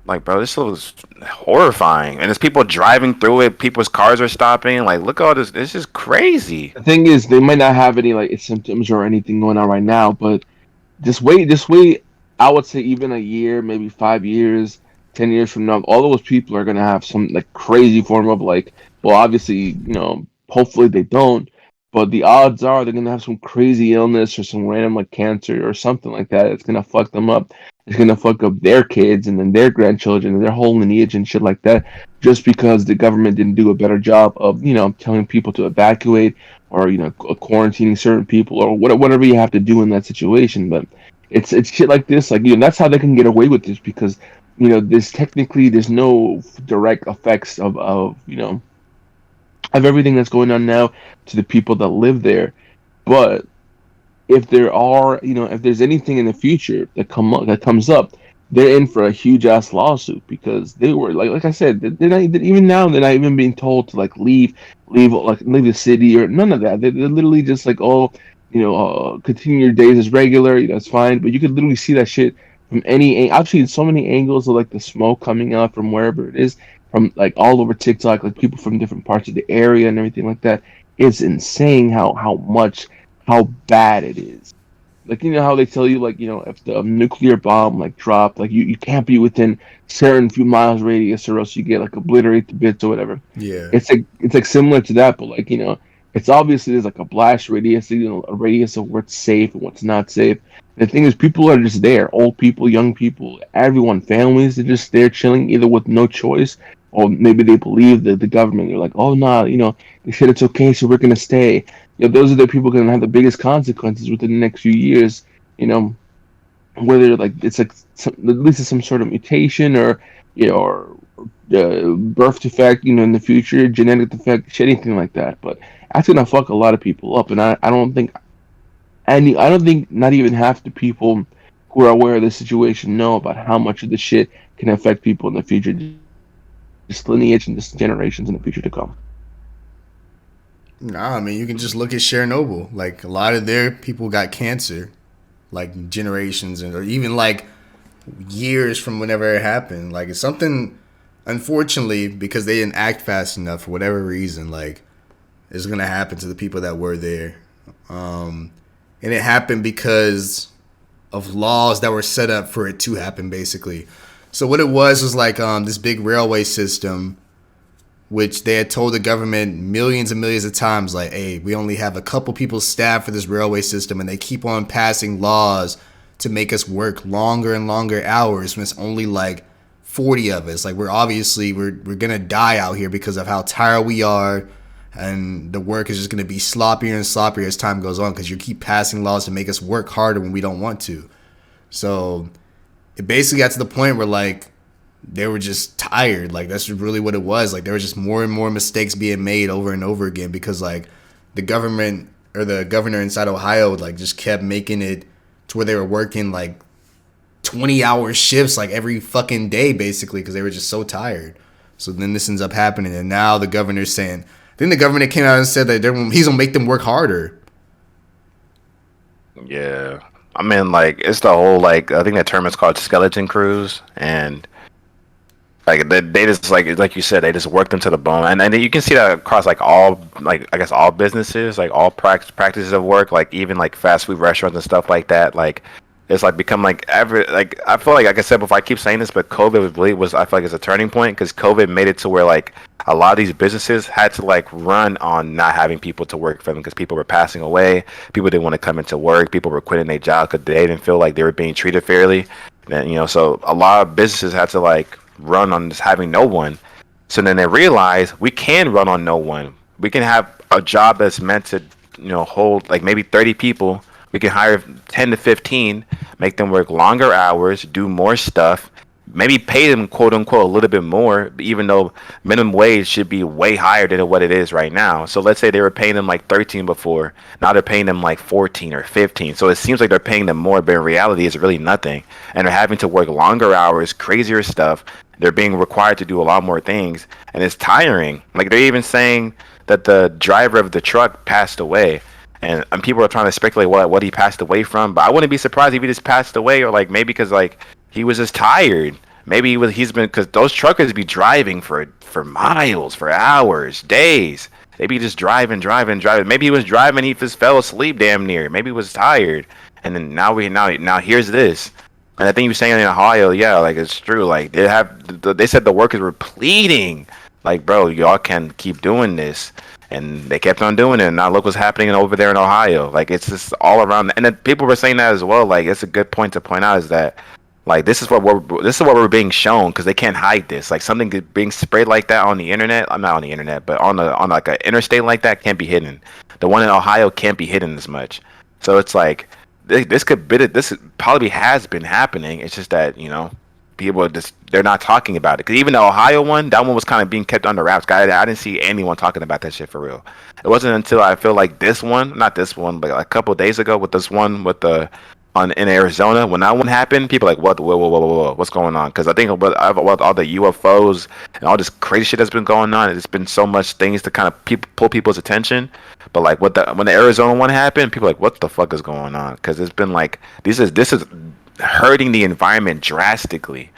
Like, bro, this was horrifying. And there's people driving through it. People's cars are stopping. Like, look at all this. This is crazy. The thing is, they might not have any like symptoms or anything going on right now, but just wait. I would say even a year, maybe 5 years, 10 years from now, all those people are gonna have some like crazy form of like. Well, obviously, hopefully they don't, but the odds are they're gonna have some crazy illness or some random like cancer or something like that. It's gonna fuck them up. It's gonna fuck up their kids and then their grandchildren and their whole lineage and shit like that, just because the government didn't do a better job of telling people to evacuate or quarantining certain people or whatever you have to do in that situation. But it's shit like this, like that's how they can get away with this because this technically there's no direct effects of everything that's going on now to the people that live there. But if there are, if there's anything in the future that comes up, they're in for a huge ass lawsuit because they were like I said, they're not even now they're not even being told to like leave the city or none of that. They're literally just like, oh, continue your days as regular. It's fine, but you could literally see that shit from I've seen so many angles of like the smoke coming out from wherever it is, from like all over TikTok, like people from different parts of the area and everything like that. It's insane how bad it is. Like how they tell you like if the nuclear bomb like dropped, like you can't be within certain few miles radius or else you get like obliterated to bits or whatever. Yeah. It's like similar to that, but like it's obviously there's like a blast radius, a radius of what's safe and what's not safe. The thing is, people are just there, old people, young people, everyone, families, they're just there chilling, either with no choice or maybe they believe that the government. They're like, oh no, they said it's okay, so we're gonna stay. Those are the people going to have the biggest consequences within the next few years. Whether like it's like at least it's some sort of mutation or or birth defect, in the future, genetic defect, shit, anything like that. But that's gonna fuck a lot of people up, and I don't think not even half the people who are aware of the situation know about how much of the shit can affect people in the future, just lineage and just generations in the future to come. Nah, I mean, you can just look at Sharon Noble. Like, a lot of their people got cancer, like, generations or even, like, years from whenever it happened. Like, it's something, unfortunately, because they didn't act fast enough for whatever reason, like, it's going to happen to the people that were there. And it happened because of laws that were set up for it to happen, basically. So what it was like this big railway system, which they had told the government millions and millions of times, like, hey, we only have a couple people staffed for this railway system, and they keep on passing laws to make us work longer and longer hours when it's only like 40 of us. Like, we're gonna die out here because of how tired we are, and the work is just gonna be sloppier and sloppier as time goes on because you keep passing laws to make us work harder when we don't want to. So it basically got to the point where like they were just tired. Like, that's really what it was. Like, there was just more and more mistakes being made over and over again because like the government or the governor inside Ohio like just kept making it to where they were working like 20-hour shifts like every fucking day basically because they were just so tired. So then this ends up happening, and now the governor's saying, I think the governor came out and said that he's gonna make them work harder. Yeah. I mean, like, it's the whole, like, I think that term is called skeleton crews, and like they just like you said, they just work them to the bone, and you can see that across like all, like, I guess all businesses, like all practices of work, like even like fast food restaurants and stuff like that. Like it's like become like ever like I feel like I said before, I keep saying this, but COVID was I feel like it's a turning point because COVID made it to where like a lot of these businesses had to like run on not having people to work for them because people were passing away, people didn't want to come into work, people were quitting their job because they didn't feel like they were being treated fairly, and so a lot of businesses had to like run on just having no one. So then they realize we can run on no one. We can have a job that's meant to, hold like maybe 30 people. We can hire 10 to 15, make them work longer hours, do more stuff, maybe pay them quote unquote a little bit more, even though minimum wage should be way higher than what it is right now. So let's say they were paying them like 13 before, now they're paying them like 14 or 15. So it seems like they're paying them more, but in reality it's really nothing. And they're having to work longer hours, crazier stuff. They're being required to do a lot more things, and it's tiring. Like they're even saying that the driver of the truck passed away. And people are trying to speculate what he passed away from, but I wouldn't be surprised if he just passed away, or like maybe because like he was just tired. Maybe he's been, because those truckers be driving for miles, for hours, days. They be just driving. Maybe he was driving, he just fell asleep damn near. Maybe he was tired, and then now here's this. And I think you were saying in Ohio, yeah, like it's true. Like they said the workers were pleading, like, bro, y'all can keep doing this. And they kept on doing it, and now look what's happening over there in Ohio. Like it's just all around, and then people were saying that as well. Like it's a good point to point out is that, like this is what we're being shown because they can't hide this. Like something being sprayed like that on the internet. I'm not on the internet, but on like an interstate like that can't be hidden. The one in Ohio can't be hidden as much. So it's like this probably has been happening. It's just that people they're not talking about it, because even the Ohio one, that one was kind of being kept under wraps. I didn't see anyone talking about that shit for real. It wasn't until I feel like not this one, but like a couple of days ago with this one with in Arizona, when that one happened, people were like, what, whoa, what's going on? Because I think about all the UFOs and all this crazy shit that's been going on, it's been so much things to kind of pull people's attention. But like when the Arizona one happened, people were like, what the fuck is going on? Because it's been like this is hurting the environment drastically,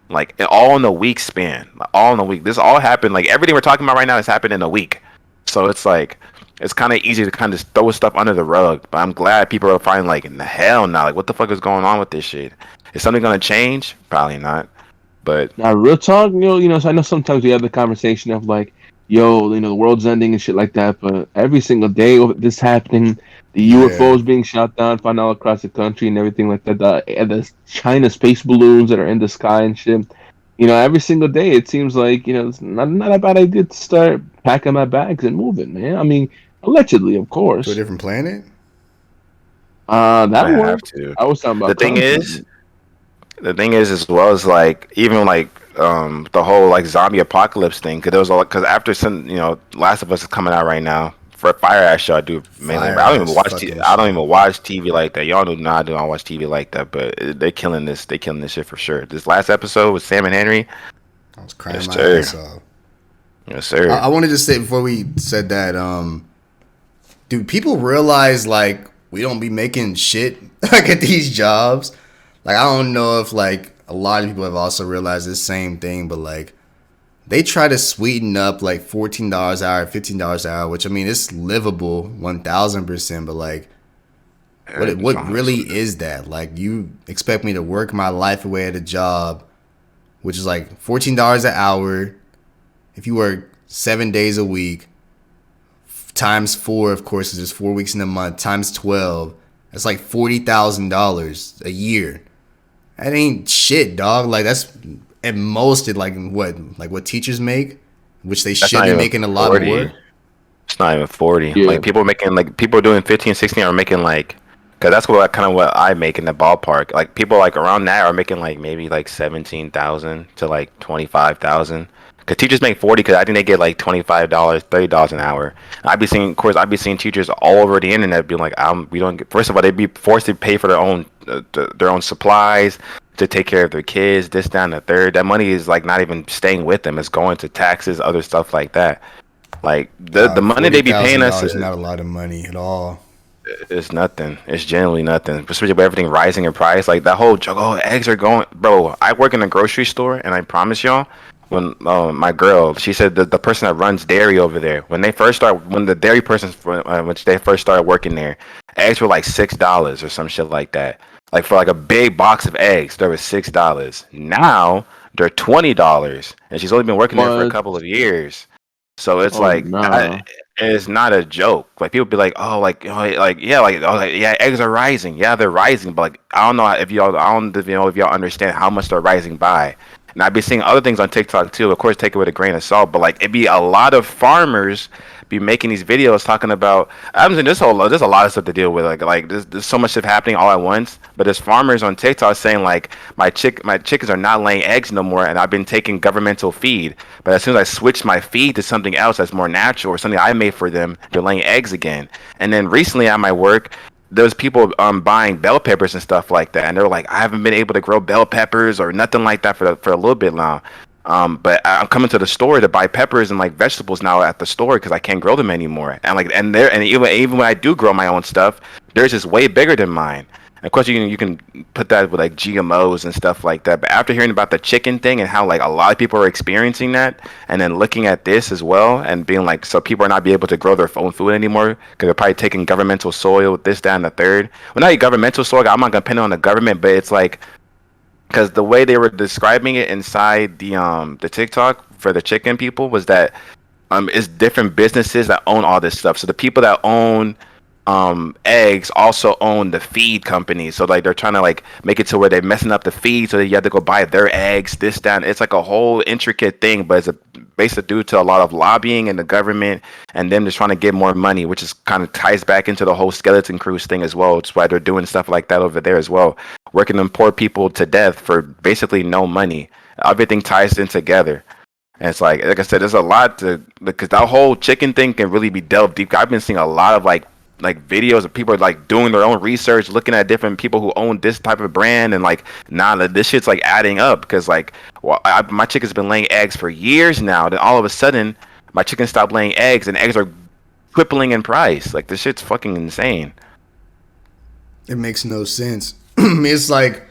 like all in a week span, all in a week. This all happened, like everything we're talking about right now has happened in a week. So it's like it's kind of easy to kind of throw stuff under the rug. But I'm glad people are finally like, in the hell now, like what the fuck is going on with this shit? Is something gonna change? Probably not. But now, real talk, so I know sometimes we have the conversation of like, yo, the world's ending and shit like that. But every single day this happening, the UFOs being shot down, found all across the country and everything like that. The China space balloons that are in the sky and shit. Every single day it seems like it's not a bad idea to start packing my bags and moving, man. I mean, allegedly, of course. To a different planet. That I one. have to. I was talking about The thing is, as well as like even like the whole like zombie apocalypse thing, because after some Last of Us is coming out right now. For Fire Ash show, I do mainly. I don't even watch. I don't even watch TV like that. Y'all know I do not watch TV like that. But they're killing this. They killing this shit for sure. This last episode with Sam and Henry. I was crying my ass off. Yes, sir. I wanted to say before we said that, do people realize like we don't be making shit like at these jobs? Like I don't know if like a lot of people have also realized the same thing, but like they try to sweeten up like $14 an hour, $15 an hour, which I mean it's livable 1000%, but like what really is that? Like you expect me to work my life away at a job, which is like $14 an hour. If you work 7 days a week, times 4, of course, is just 4 weeks in a month, times 12, that's like $40,000 a year. That ain't shit, dog. Like that's at most like what teachers make, which they should be making a lot more. It's not even 40. Yeah. Like people doing 15, 16 are making like, because that's what I make in the ballpark. Like people like around that are making like maybe like 17,000 to like 25,000. Because teachers make 40, because I think they get like $25, $30 an hour. I'd be seeing teachers all over the internet being like, we don't get. First of all, they'd be forced to pay for their own supplies to take care of their kids. This, down, the third. That money is like not even staying with them. It's going to taxes, other stuff like that. Like the money they be paying us is not a lot of money at all. It's nothing. It's generally nothing. Especially with everything rising in price. Like that whole joke, oh, eggs are going. Bro, I work in a grocery store, and I promise y'all, when my girl, she said that the person that runs dairy over there, when the dairy person, when they first started working there, eggs were like $6 or some shit like that. Like for like a big box of eggs, there was $6. Now they're $20, and she's only been working there for a couple of years. So it's it's not a joke. Like people be like, oh, yeah, eggs are rising. Yeah, they're rising, but like I don't know if y'all understand how much they're rising by. And I've been seeing other things on TikTok too. Of course, take it with a grain of salt. But like it'd be a lot of farmers be making these videos talking about. I'm saying there's a lot of stuff to deal with. There's so much stuff happening all at once. But there's farmers on TikTok saying like my chickens are not laying eggs no more, and I've been taking governmental feed. But as soon as I switch my feed to something else that's more natural or something I made for them, they're laying eggs again. And then recently at my work, there's people buying bell peppers and stuff like that, and they're like, I haven't been able to grow bell peppers or nothing like that for a little bit now. But I'm coming to the store to buy peppers and like vegetables now at the store because I can't grow them anymore. And even when I do grow my own stuff, theirs is way bigger than mine. And of course, you can put that with like GMOs and stuff like that. But after hearing about the chicken thing and how like a lot of people are experiencing that, and then looking at this as well and being like, so people are not be able to grow their own food anymore because they're probably taking governmental soil, this, that, and the third. Well, not governmental soil. I'm not gonna pin it on the government, but it's like because the way they were describing it inside the TikTok for the chicken people was that it's different businesses that own all this stuff. So the people that own eggs also own the feed company, so like they're trying to like make it to where they're messing up the feed so that you have to go buy their eggs, this, that. It's like a whole intricate thing, but it's basically due to a lot of lobbying in the government and them just trying to get more money, which is kind of ties back into the whole skeleton crews thing as well. It's why they're doing stuff like that over there as well, working them poor people to death for basically no money. Everything ties in together. And it's like I said, there's a lot to, because that whole chicken thing can really be delved deep. I've been seeing a lot of like videos of people like doing their own research, looking at different people who own this type of brand, and like, this shit's like adding up because like, my chicken's been laying eggs for years now. Then all of a sudden, my chicken stopped laying eggs, and eggs are tripling in price. Like this shit's fucking insane. It makes no sense. It's like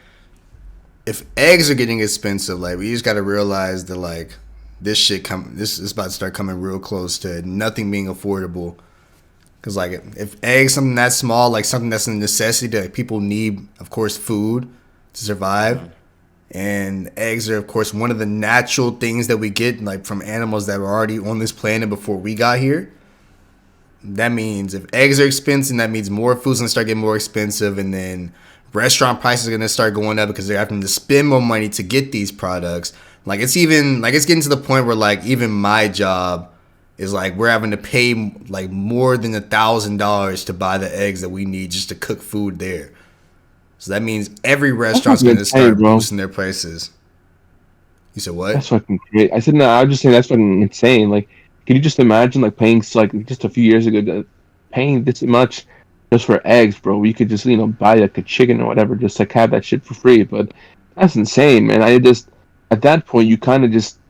if eggs are getting expensive, like we just got to realize that like this is about to start coming real close to nothing being affordable. Because, like, if eggs, something that small, like something that's a necessity that people need, of course, food to survive. And eggs are, of course, one of the natural things that we get, like, from animals that were already on this planet before we got here. That means if eggs are expensive, that means more food's going to start getting more expensive. And then restaurant prices are going to start going up because they're having to spend more money to get these products. Like, it's getting to the point where, like, even my job is like we're having to pay like more than $1,000 to buy the eggs that we need just to cook food there. So that means every restaurant's going to start boosting their prices. You said what? That's fucking crazy. I said no. I was just saying that's fucking insane. Like, can you just imagine like paying like just a few years ago, paying this much just for eggs, bro? You could just buy like a chicken or whatever, just like have that shit for free. But that's insane, man. At that point you kind of just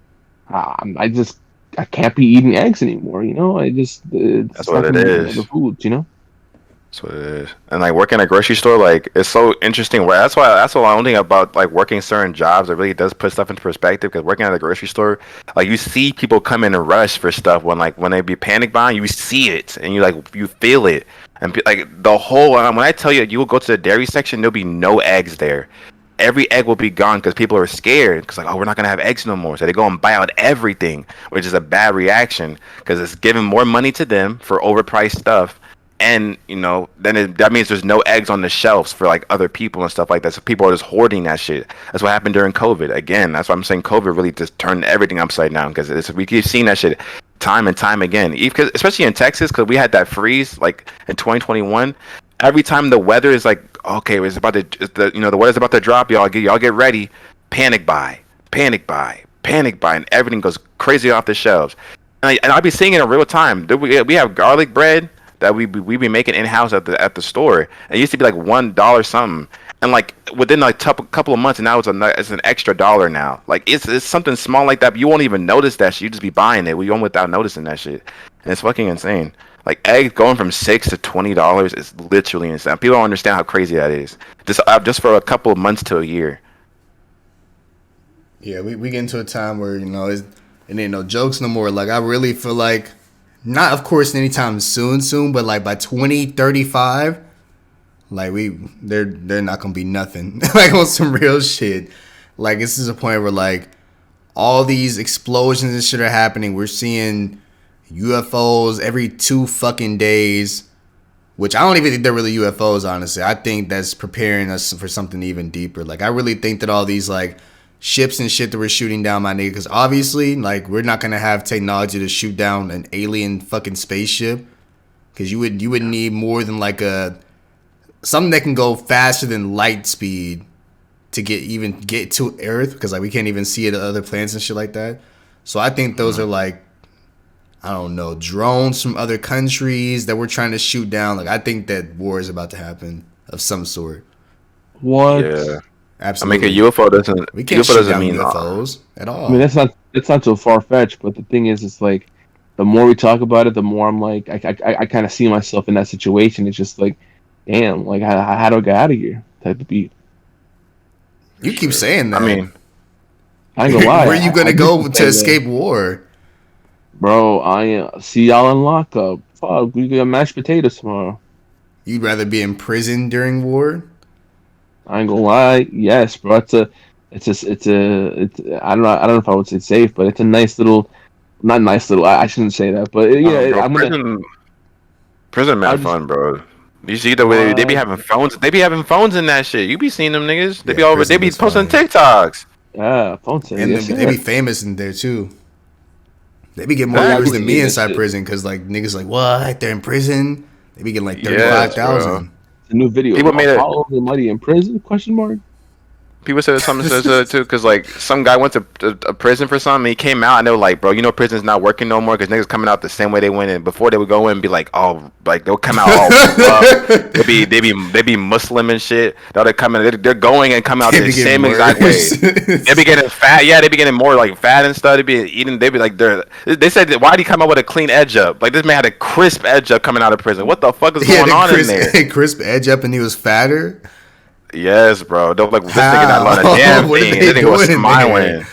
I can't be eating eggs anymore, That's what it is. The foods, That's what it is. And like working at a grocery store, like it's so interesting. That's the only thing about like working certain jobs that really does put stuff into perspective. Because working at a grocery store, like you see people come in and rush for stuff when they be panic buying, you see it and you feel it. And like the whole when I tell you, you will go to the dairy section, there'll be no eggs there. Every egg will be gone because people are scared because like, oh, we're not gonna have eggs no more, so they go and buy out everything, which is a bad reaction because it's giving more money to them for overpriced stuff, and that means there's no eggs on the shelves for like other people and stuff like that. So people are just hoarding that shit. That's what happened during COVID. Again, that's why I'm saying COVID really just turned everything upside down because we keep seeing that shit time and time again. Especially in Texas, because we had that freeze like in 2021. Every time the weather is like, okay, the weather's about to drop, y'all get ready. Panic buy. panic buying. Everything goes crazy off the shelves. And I'll be seeing it in real time. We have garlic bread that we be making in house at the store. It used to be like $1 something, and like within like couple of months, and now it's an extra dollar now. Like it's something small like that, but you won't even notice that shit. You just be buying it. We own without noticing that shit, and it's fucking insane. Like eggs going from $6 to $20 is literally insane. People don't understand how crazy that is. Just for a couple of months to a year. Yeah, we get into a time where, it ain't no jokes no more. Like, I really feel like, not of course anytime soon, but like by 2035, like they're not gonna be nothing. Like on some real shit. Like this is a point where like all these explosions and shit are happening. We're seeing UFOs every 2 fucking days, which I don't even think they're really UFOs, honestly. I think that's preparing us for something even deeper. Like, I really think that all these, like, ships and shit that we're shooting down, my nigga, because obviously, like, we're not going to have technology to shoot down an alien fucking spaceship, because you would need more than, like, something that can go faster than light speed to get to Earth, because, like, we can't even see it at other planets and shit like that. So I think those are, like, I don't know, drones from other countries that we're trying to shoot down. Like, I think that war is about to happen of some sort. What? Yeah. Absolutely. I mean, a UFO doesn't. We can't UFO shoot doesn't down mean UFOs at all. I mean, that's not so far fetched. But the thing is, it's like the more we talk about it, the more I'm like, I kind of see myself in that situation. It's just like, damn, like how do I get out of here? Type of beat. You keep saying that. I mean, I ain't gonna lie. Where are you gonna I go just to escape war? Bro, I see y'all in lockup. Fuck, we got mashed potatoes tomorrow. You'd rather be in prison during war? I ain't gonna lie. Yes, bro. It's I don't know if I would say safe, but it's a nice little, not nice little. I shouldn't say that, but yeah, bro, I'm gonna. prison I'll mad fun, bro. You see the way they be having phones. They be having phones in that shit. You be seeing them niggas. They Yeah, be over. prison They be is posting fire. TikToks. Yeah, phone say And yes, they be sir. famous in there too. They be getting more Yeah, I viewers be than me seeing that inside shit. prison because like niggas like what? They're in prison. They be getting like Yes, bro. 35,000. The new video. People made it. Apollo the Mighty in prison? Question mark. People said something too, because like some guy went to a prison for something. He came out and they were like, "Bro, you know prison's not working no more because niggas coming out the same way they went in before. They would go in and be like, oh, like they'll come out all rough. They be Muslim and shit. Now they're coming, they're going and coming out They the be getting same exact way. worse. They be getting fat. Yeah, they be getting more like fat and stuff. They be eating. They be like They said, why did he come out with a clean edge up? Like this man had a crisp edge up coming out of prison. What the fuck is He had going a on in there? crisp edge up and he was fatter. Yes, bro. Don't like this nigga not How? learn a damn What are thing. they This nigga was doing in smiling. there?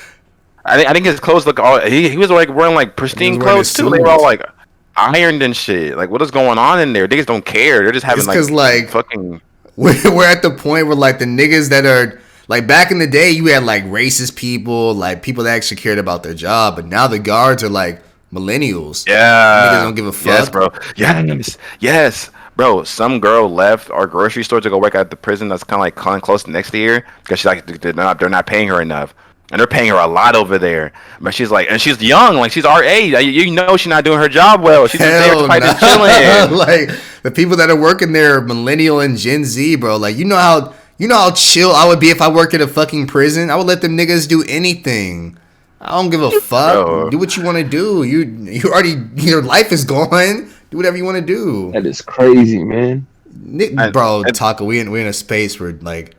I think his clothes look all. He was like wearing like pristine wearing a clothes too. They were suit. all like ironed and shit. Like what is going on in there? Niggas don't care. They're just having It's 'cause, like, fucking. We're at the point where like the niggas that are like back in the day, you had like racist people, like people that actually cared about their job, but now the guards are like millennials. Yeah. Niggas don't give a fuck. Yes, bro. Yes. Bro, some girl left our grocery store to go work at the prison that's kind of like close next to here because she's like they're not paying her enough, and they're paying her a lot over there. But she's like, and she's young, like she's our age. You know, she's not doing her job well. She's just there Hell probably just nah. chilling. Like the people that are working there, are millennial and Gen Z, bro. Like you know how chill I would be if I worked at a fucking prison. I would let them niggas do anything. I don't give a fuck. Bro. Do what you want to do. You already your life is gone. Do whatever you want to do. That is crazy, man. Bro, Taka, we in a space where like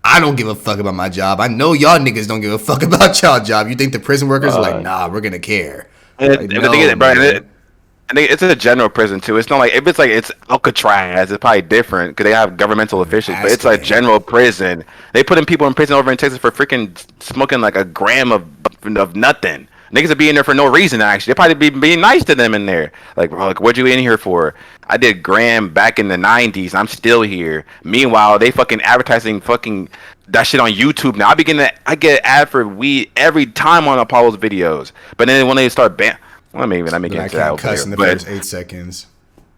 I don't give a fuck about my job. I know y'all niggas don't give a fuck about y'all job. You think the prison workers are like, nah, we're gonna care. Like, The thing is, bro, nigga. I think it's a general prison too. It's not like if it's like it's Alcatraz, it's probably different because they have governmental officials. But it's a general prison. They putting people in prison over in Texas for freaking smoking like a gram of nothing. Niggas would be in there for no reason. Actually, they probably be being nice to them in there. Like, bro, like, what you in here for? I did gram back in the '90s. I'm still here. Meanwhile, they fucking advertising fucking that shit on YouTube now. I get an ad for weed every time on Apollo's videos. But then when they start let me get I into can't that. cuss in the first 8 seconds.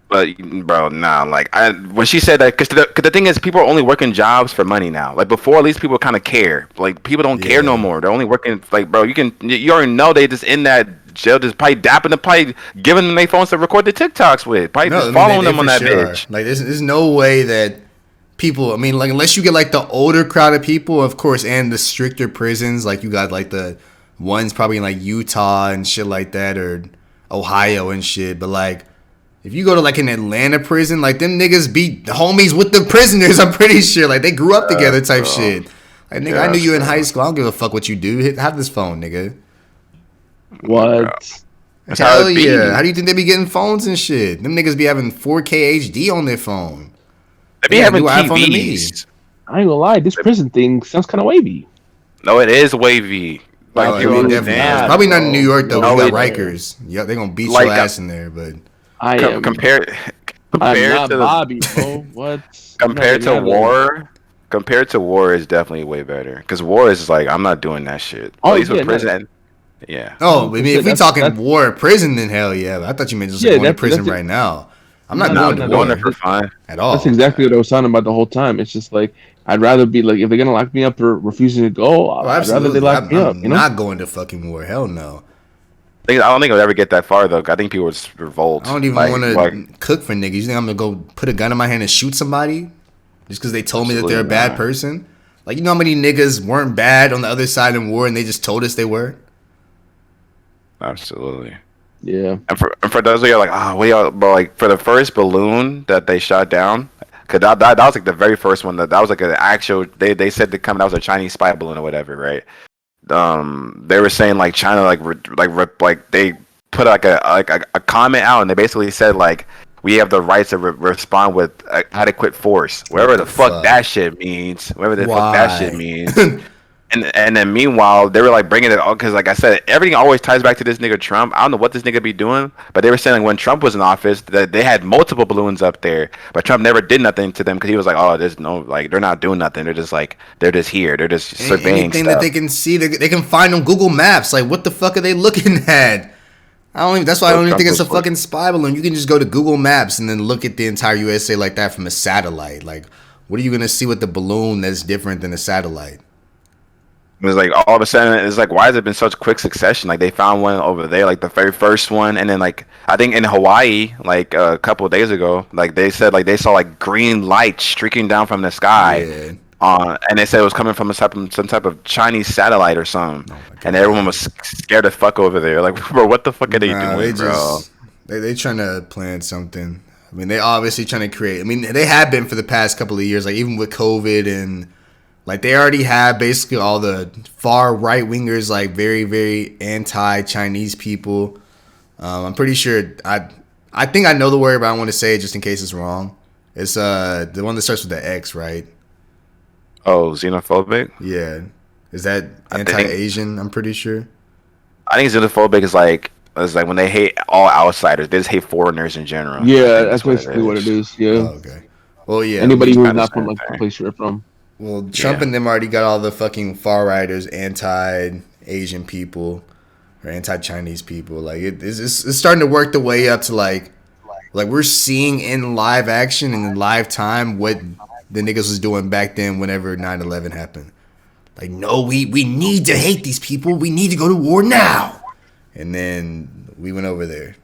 But bro, nah. Like when she said that, because the thing is, people are only working jobs for money now. Like before, at least people kind of care. Like people don't care no more. They're only working. Like bro, you already know they just in that jail, just probably dapping them, probably giving them their phones to record the TikToks with, probably just following them on that for bitch. Like there's no way that people. I mean, like unless you get like the older crowd of people, of course, and the stricter prisons, like you got like the One's probably in like Utah and shit like that, or Ohio and shit. But like, if you go to like an Atlanta prison, like them niggas be homies with the prisoners. I'm pretty sure, like they grew up together, type shit. Like nigga, I knew you in high school. I don't give a fuck what you do. Have this phone, nigga. What? That's how Hell it be. yeah! How do you think they be getting phones and shit? Them niggas be having 4K HD on their phone. They be got a having new iPhone to me. TVs. I ain't gonna lie, this prison thing sounds kind of wavy. No, it is wavy. Like Oh, you I mean, don't definitely. understand. It's probably not in New York though. No, We got it- Rikers. Yeah, they gonna beat Like, your ass in there, but I am. Compared I'm not to Bobby, bro. What? compared No, to no. war, compared to war is definitely way better. Because war is like I'm not doing that shit. Oh, At least yeah, with no. prison, yeah. oh, I mean, if we That's- talking that's- war, prison, then hell yeah. But I thought you meant just Yeah, like going to that's- prison that's- right now. I'm not No, going no, to no, war Going there for fun. at all. That's exactly what I was talking about the whole time. It's just like I'd rather be like if they're gonna lock me up for refusing to go, Oh, I'd rather absolutely. they lock me I'm up. You know? not going to fucking war. Hell no. I don't think I'll ever get that far though. I think people would just revolt. I don't even Like- want to like, cook for niggas. You think I'm gonna go put a gun in my hand and shoot somebody just because they told me that they're a Absolutely bad not. person? Like, you know how many niggas weren't bad on the other side in war and they just told us they were? Absolutely. Yeah. And for those of you like, oh, but like for the first balloon that they shot down, cause that was like the very first one that was like an actual. They said to come that was a Chinese spy balloon or whatever, right? They were saying like China like they put like a comment out and they basically said like we have the rights to respond with adequate force, whatever the fuck that shit means, whatever the fuck that shit means. And then meanwhile, they were like bringing it all because, like I said, everything always ties back to this nigga Trump. I don't know what this nigga be doing, but they were saying like when Trump was in office that they had multiple balloons up there, but Trump never did nothing to them because he was like, oh, there's no like they're not doing nothing. They're just like they're just here. They're just surveying Anything stuff. that they can see, they can find on Google Maps. Like, what the fuck are they looking at? I don't even. That's why I don't even think it's a fucking spy balloon. You can just go to Google Maps and then look at the entire USA like that from a satellite. Like, what are you gonna see with the balloon that's different than a satellite? It was like all of a sudden it's like why has it been such quick succession? Like they found one over there, like the very first one, and then like I think in Hawaii, like a couple of days ago, like they said like they saw like green light streaking down from the sky. Yeah. And they said it was coming from some type of Chinese satellite or something, and everyone was scared as fuck over there. Like, bro, what the fuck are they doing, bro? They trying to plan something. I mean, they obviously trying to create. I mean, they have been for the past couple of years. Like even with COVID and like they already have basically all the far right wingers, like very very anti Chinese people. I'm pretty sure I think I know the word, but I don't want to say it just in case it's wrong. It's the one that starts with the X, right? Oh, xenophobic? Yeah. Is that anti-Asian? I'm pretty sure. I think xenophobic is like when they hate all outsiders. They just hate foreigners in general. Yeah, that's basically what it is. Yeah. Oh, okay. Well, yeah. Anybody who's kinda not from same like the thing. place you're from. Well, Trump and them already got all the fucking far righters, anti-Asian people or anti-Chinese people. Like it's starting to work the way up to like we're seeing in live action and in live time what the niggas was doing back then whenever 9/11 happened. Like, no, we need to hate these people. We need to go to war now. And then we went over there.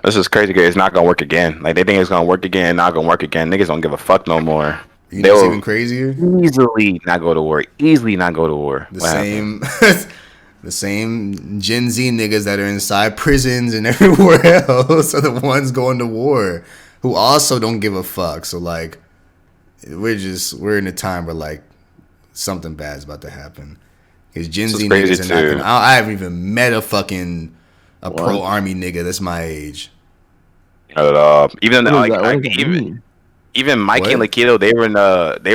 This is crazy. It's not gonna work again. Like they think it's gonna work again, not gonna work again. Niggas don't give a fuck no more. You know what's even crazier? Easily not go to war. Easily not go to war. The What same, the same Gen Z niggas that are inside prisons and everywhere else are the ones going to war, who also don't give a fuck. So like, we're in a time where like something bad's about to happen. Because Gen Z niggas are not gonna. I haven't even met a pro army nigga that's my age. Even even Mikey and Lakido, they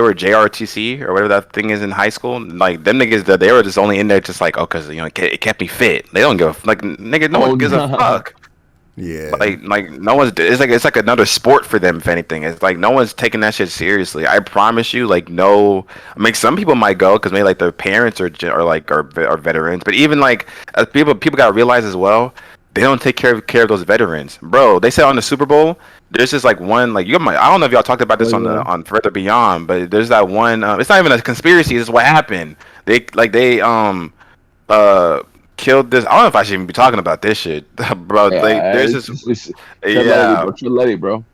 were JRTC or whatever that thing is in high school. Like them niggas, that they were just only in there just like, oh, cause you know it kept me fit. They don't give a like nigga. No one gives a fuck. Yeah. Like no one's. It's like another sport for them. If anything, it's like no one's taking that shit seriously. I promise you. Like no. I mean, some people might go because maybe like their parents are veterans. But even like people gotta realize as well. They don't take care of those veterans, bro. They said on the Super Bowl, there's just like one like I don't know if y'all talked about this on Further Beyond, but there's that one. It's not even a conspiracy. This is what happened. They killed this. I don't know if I should even be talking about this shit, bro. Yeah, There's this. Let it, bro.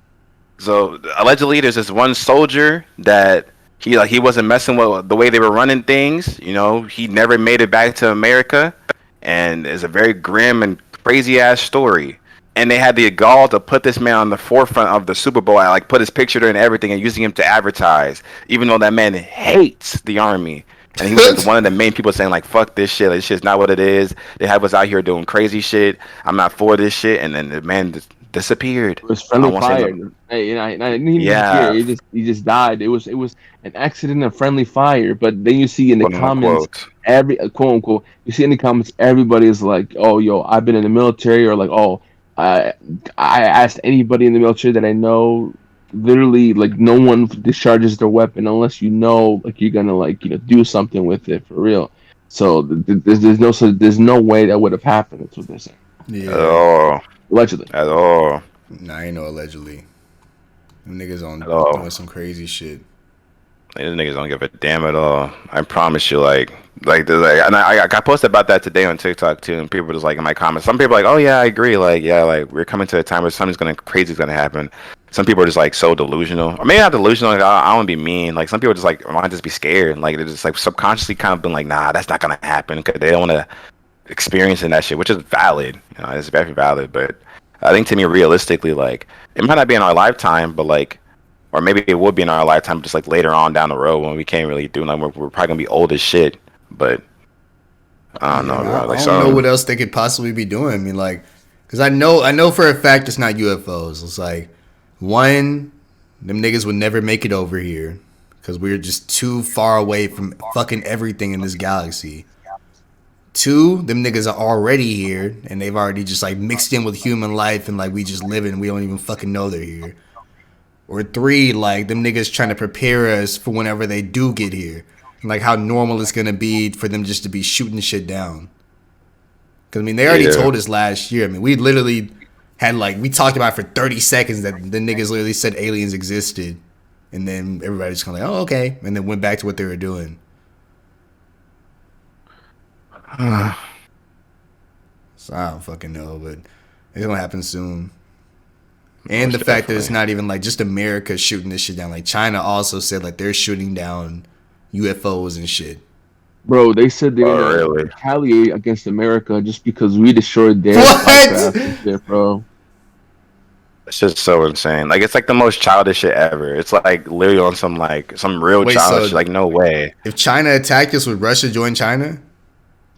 So allegedly, there's this one soldier that he wasn't messing with the way they were running things. You know, he never made it back to America, and it's a very grim and crazy ass story. And they had the gall to put this man on the forefront of the Super Bowl and like put his picture there and everything, and using him to advertise, even though that man hates the army. And he was like one of the main people saying like, "Fuck this shit. Like, this shit's not what it is. They have us out here doing crazy shit. I'm not for this shit." And then the man just disappeared. It was I friendly won't say fire. no- Hey, and I didn't Yeah, disappear. He just died. It was an accident of friendly fire. But then you see in the quote comments, unquote. every quote unquote, you see in the comments, everybody is like, "Oh, yo, I've been in the military," or like, "Oh, I I asked anybody in the military that I know." Literally, like no one discharges their weapon unless you know, like you're gonna like do something with it for real. So there's no way that would have happened. That's what they're saying. At Yeah. all. Allegedly. At all. Nah, ain't no allegedly. Them niggas At on all. doing some crazy shit. These niggas don't give a damn at all. I promise you, and I posted about that today on TikTok too, and people were just like in my comments. Some people are like, "Oh yeah, I agree. Like, yeah, like we're coming to a time where something's gonna crazy's gonna happen." Some people are just like so delusional, or maybe not delusional. Like, I don't want to be mean. Like some people just like want to just be scared. Like they're just like subconsciously kind of been like, "Nah, that's not gonna happen," because they don't want to experience in that shit, which is valid. You know, it's very valid. But I think to me, realistically, like it might not be in our lifetime, but like or maybe it would be in our lifetime, just like later on down the road when we can't really do nothing. We're probably gonna be old as shit. But I don't Yeah, know, bro. I Like don't know what so, else they could possibly be doing. I mean, like, because I know for a fact it's not UFOs. It's like, one, them niggas would never make it over here because we're just too far away from fucking everything in this galaxy. Two, them niggas are already here and they've already just like mixed in with human life and like we just live and we don't even fucking know they're here. Or three, like them niggas trying to prepare us for whenever they do get here. Like how normal it's gonna be for them just to be shooting shit down. Cause I mean they already yeah. told us last year. I mean we literally had like we talked about it for 30 seconds that the niggas literally said aliens existed. And then everybody's kind of like, oh okay. And then went back to what they were doing. So I don't fucking know, but it's gonna happen soon. And Most the fact that it's definitely. not even like just America shooting this shit down. Like China also said like they're shooting down UFOs and shit. Bro, they said they're Oh, gonna really? retaliate against America just because we destroyed their What? podcast and shit, bro. It's just so insane. Like it's like the most childish shit ever. It's like literally on some real Wait, childish so shit. Like no way. if China attacked us, would Russia join China?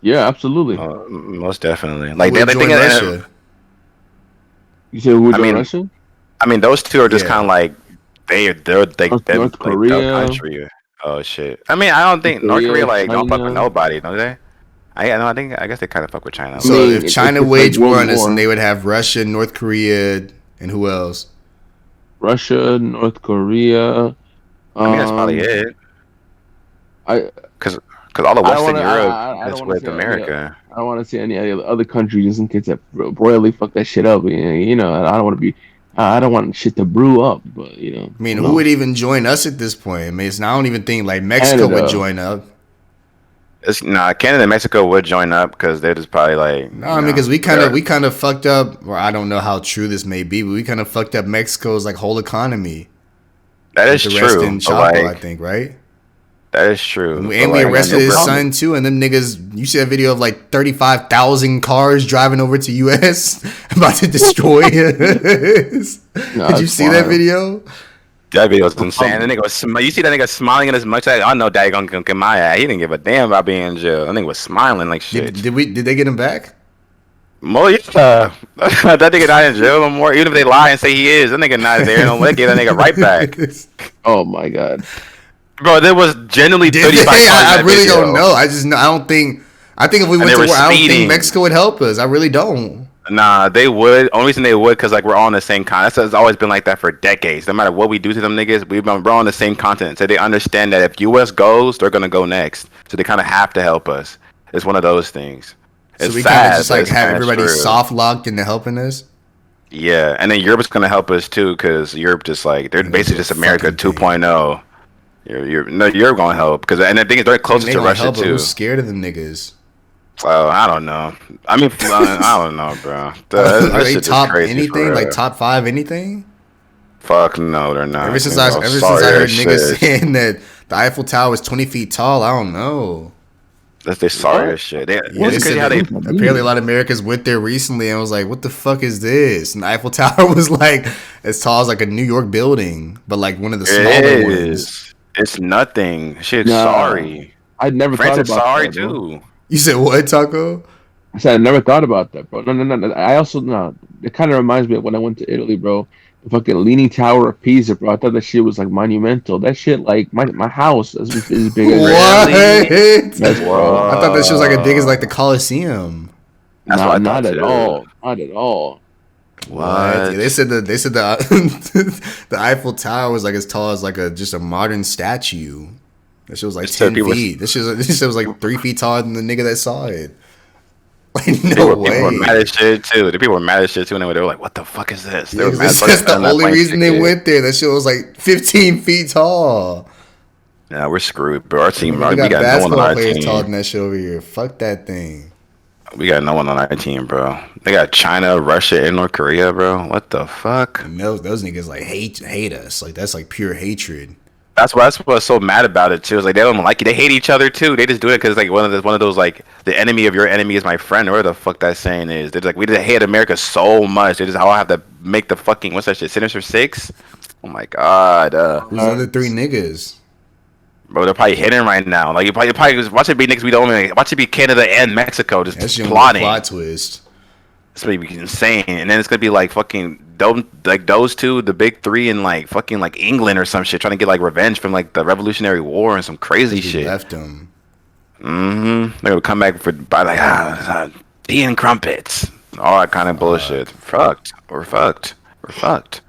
Yeah, absolutely. Most definitely. Who Like would they join think. Russia? You said who I joined mean, Russia? I mean, those two are just Yeah. kind of like they're North like the Korea, country. Oh shit. I mean, I don't think North Korea like don't fuck with China. nobody, don't they? I guess they kind of fuck with China. So mean, if China it's like waged war World on us, War. and they would have Russia, North Korea, and who else? Russia, North Korea. I mean, that's probably Um, it. I Because all of I don't Western want to. Europe I is don't want with to say America. I don't want to say any other country just in case that royally fuck that shit up. You know, I don't want to be. I don't want shit to brew up, but you know. I mean, who would even join us at this point? I mean, I don't even think like Mexico Canada. would join up. Canada and Mexico would join up because they're just probably like. No, I mean, because we kind of fucked up. Or I don't know how true this may be, but we kind of fucked up Mexico's like whole economy. That is The rest true. in But, Chapo, I like, think, right? that is true. And But, we like, arrested his problem. son too, and them niggas. You see a video of like 35,000 cars driving over to U.S. about to destroy us. Did you it's see that wild. video? That video was insane. That nigga was you see that nigga smiling in his much. I know Daddy gonna get my ass. He didn't give a damn about being in jail. That nigga was smiling like shit. Did they get him back? More, yeah. That nigga not in jail no more. Even if they lie and say he is, that nigga not there no more. They get that nigga right back. Oh my god. Bro, there was genuinely Did 35 they? cars in I that really video. don't know. I just know. I don't think. I think if we went they to were war, I don't think speeding. Mexico would help us. I really don't. Nah, they would. Only reason they would because like we're all on the same continent. It's always been like that for decades. No matter what we do to them niggas, we're on the same continent. So they understand that if US goes, they're gonna go next. So they kind of have to help us. It's one of those things. It's So we kind sad, of just but like it's have kinda everybody true. soft locked into helping us. Yeah, and then Europe's gonna help us too because Europe just like they're They basically do a just America fucking thing. 2.0. Europe gonna help because and the thing is they're And closer they to gonna Russia help, but too. who's scared of them niggas? So I don't know. I mean, I don't know, bro. Are That they shit just top crazy for anything? real. Like top 5 anything? Fuck no, they're not. Ever since Bro. I Sorry heard as niggas shit. saying that The Eiffel Tower is 20 feet tall. I don't know. That's they sorry as shit. Yeah, they It's crazy said how they. that apparently a lot of Americans went there recently and was like, "What the fuck is this?" And the Eiffel Tower was like as tall as like a New York building, but like one of the smaller It ones. is. It's nothing. Shit's Nah, sorry. I'd never France thought is about sorry that, bro. too. You said what, Taco? I said I never thought about that, bro. No. I also no. It kind of reminds me of when I went to Italy, bro. The fucking Leaning Tower of Pisa, bro. I thought that shit was like monumental. That shit, like my house is big as What? Yes, bro. I thought that shit was like as big as like the Coliseum. That's what I thought Not at too. all. Not at all. What? Yeah, they said the the Eiffel Tower was like as tall as like just a modern statue. That shit was like 10 feet. This shit was like 3 feet taller than the nigga that saw it. Like no way. People were mad as shit too. The people were mad as shit too, and they were like, "What the fuck is this?" They Yeah, were mad. that's the only reason they went there. That shit was like 15 feet tall. Yeah, we're screwed, bro. Our team, We we got got no one on basketball our players taller than team. that shit over here. Fuck that thing. We got no one on our team, bro. They got China, Russia, and North Korea, bro. What the fuck? And those niggas like hate us. Like that's like pure hatred. That's what's so mad about it too. Is like they don't like you. They hate each other too. They just do it because like one of those like the enemy of your enemy is my friend, or whatever the fuck that saying is. They're just like we just hate America so much. They just all have to make the fucking what's that shit? Sinister Six. Oh my god. Who's the other three niggas? Bro, they're probably hidden right now. Like you probably just watch it be niggas we don't even watch it be Canada and Mexico just That shit was a plotting. plot twist. It's gonna be insane, and then it's gonna be like fucking those two, the big three, in like fucking like England or some shit, trying to get like revenge from like the Revolutionary War and some crazy He shit. left him. Mm-hmm. They're gonna come back by like tea and crumpets, all that kind of bullshit. Fucked. We're fucked. We're fucked.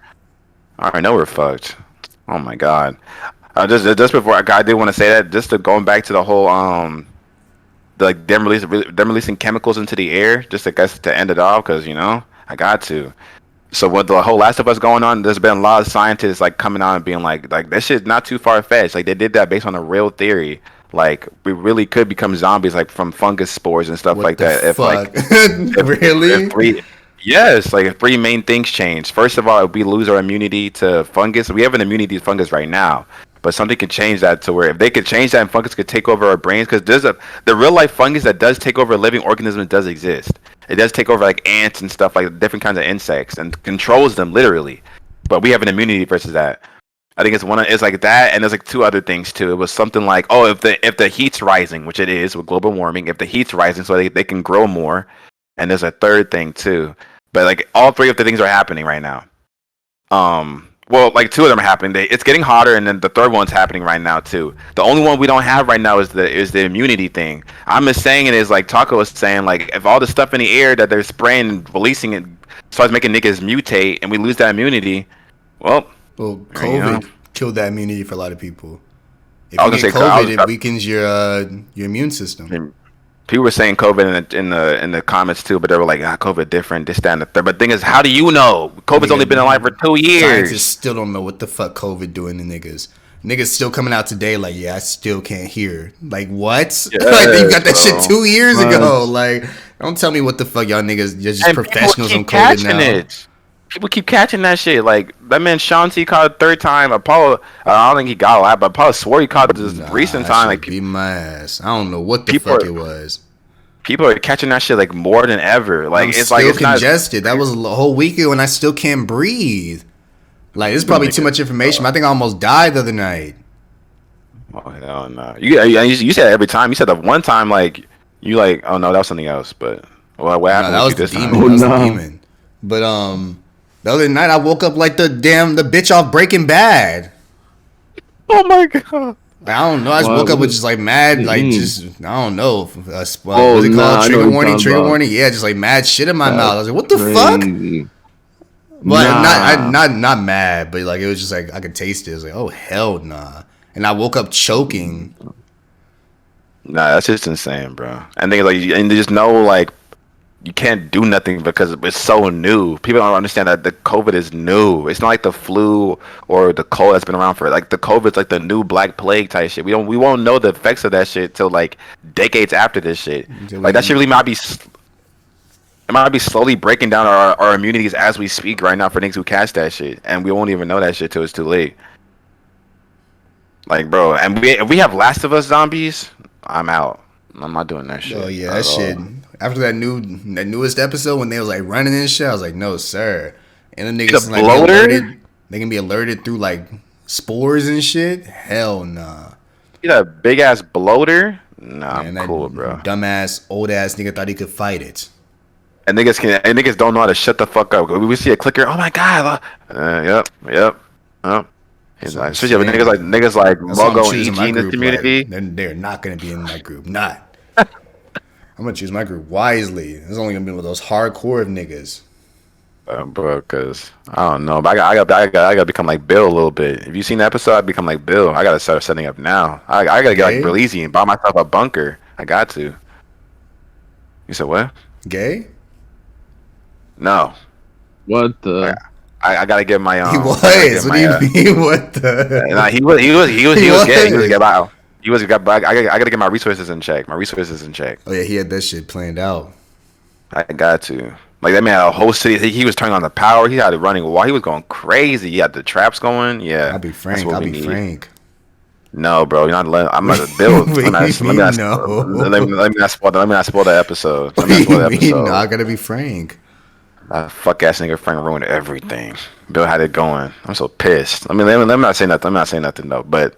I already know we're fucked. Oh my god. Just before I did want to say that, just to going back to the whole like them releasing chemicals into the air, just I guess to end it off, because you know I got to. So with the whole Last of Us going on, there's been a lot of scientists like coming out and being like that shit's not too far fetched. Like they did that based on a real theory. Like we really could become zombies, like from fungus spores and stuff What like the that. If like really? yes, like if three main things change. First of all, if we lose our immunity to fungus, we have an immunity to fungus right now. But something could change that to where if they could change that and fungus could take over our brains, because the real life fungus that does take over living organisms does exist. It does take over like ants and stuff, like different kinds of insects, and controls them literally. But we have an immunity versus that. I think it's like that, and there's like two other things too. It was something like, oh, if the heat's rising, which it is with global warming, if the heat's rising, so they can grow more. And there's a third thing too. But like all three of the things are happening right now. Well, like two of them are happening. It's getting hotter, and then the third one's happening right now too. The only one we don't have right now is the immunity thing. I'm just saying it is like Taco was saying, like if all the stuff in the air that they're spraying and releasing it starts making niggas mutate, and we lose that immunity, well, COVID killed that immunity for a lot of people. If I you was get gonna say, COVID, it weakens your immune system. people were saying COVID in the comments too, but they were like, COVID different, this, that, and the third. But the thing is, how do you know? COVID's only been alive for 2 years. Scientists still don't know what the fuck COVID doing to niggas. Niggas still coming out today like, yeah, I still can't hear. Like, what? Yes, like, you got that bro. shit 2 years ago. Like, don't tell me what the fuck y'all niggas, you're just And professionals on people keep COVID now. catching it. People keep catching that shit. Like that man Sean T caught it third time. Apollo, I don't think he got a lot, but Apollo swore he caught it this recent that time. shit Like beat my ass. I don't know what the people fuck are- it was. people are catching that shit like more than ever. Like I'm it's still like it's not. congested. That was a whole weekend when I still can't breathe. Like, it's probably too much information. I think I almost died the other night. Oh hell no! You said it every time. You said that one time like you like oh no that was something else. But what happened? No, that was with you the this time? demon. That was the demon. But the other night I woke up like the bitch off Breaking Bad. Oh my god! I don't know. I just woke up with just like mad, like just I don't know. What's it called? I know Trigger what warning. you're Trigger talking about. warning. Yeah, just like mad shit in my mouth. I was like, what the fuck? Crazy. But not mad, but like it was just like I could taste it. It was like, oh hell nah. And I woke up choking. Nah, that's just insane, bro. And things like and there's no like you can't do nothing because it's so new. People don't understand that the COVID is new. It's not like the flu or the cold that's been around for like the COVID's like the new Black Plague type shit. We won't know the effects of that shit till like decades after this shit. Like that shit really might be. It might be slowly breaking down our immunities as we speak right now for niggas who catch that shit, and we won't even know that shit till it's too late. Like, bro, and if we have Last of Us zombies, I'm out. I'm not doing that shit. Oh yeah, that shit. After that newest episode when they was like running and shit, I was like, no sir. And the niggas The can, like be bloater? alerted. They can be alerted through like spores and shit. Hell nah. See that big ass bloater? Nah, Man, I'm that cool, bro. dumbass old ass nigga thought he could fight it. And niggas don't know how to shut the fuck up. We see a clicker. Oh my god. Yep. He's like, That's what especially I'm with saying. niggas like That's why I'm Mogo and choosing EG my in the group. community. Like, they're not gonna be in my group. Not. I'm gonna choose my group wisely. It's only gonna be with those hardcore of niggas. Bro, cause I don't know, but I gotta become like Bill a little bit. If you seen the episode, I become like Bill. I gotta start setting up now. I gotta get like Gay? Bill Easy and buy myself a bunker. I got to. You said what? Gay? No, What the? I gotta get my He was. What do you mean? What the? Nah, he was gay. He was was. about. He was. I gotta get my resources in check. Oh yeah, he had that shit planned out. I got to. Like that man had a whole city. He was turning on the power. He had it running while he was going crazy. He had the traps going. Yeah, I'll be that's frank. what I'll we be need. frank. No, bro, you're not letting. I'm not build. What do you mean, no? Let me not spoil. Let me not spoil the episode. Let What me do not spoil you the mean? episode. No, I gotta be frank. Fuck ass nigga Frank ruined everything. Bill had it going. I'm so pissed. I mean, let me not say nothing. I'm not saying nothing though. But,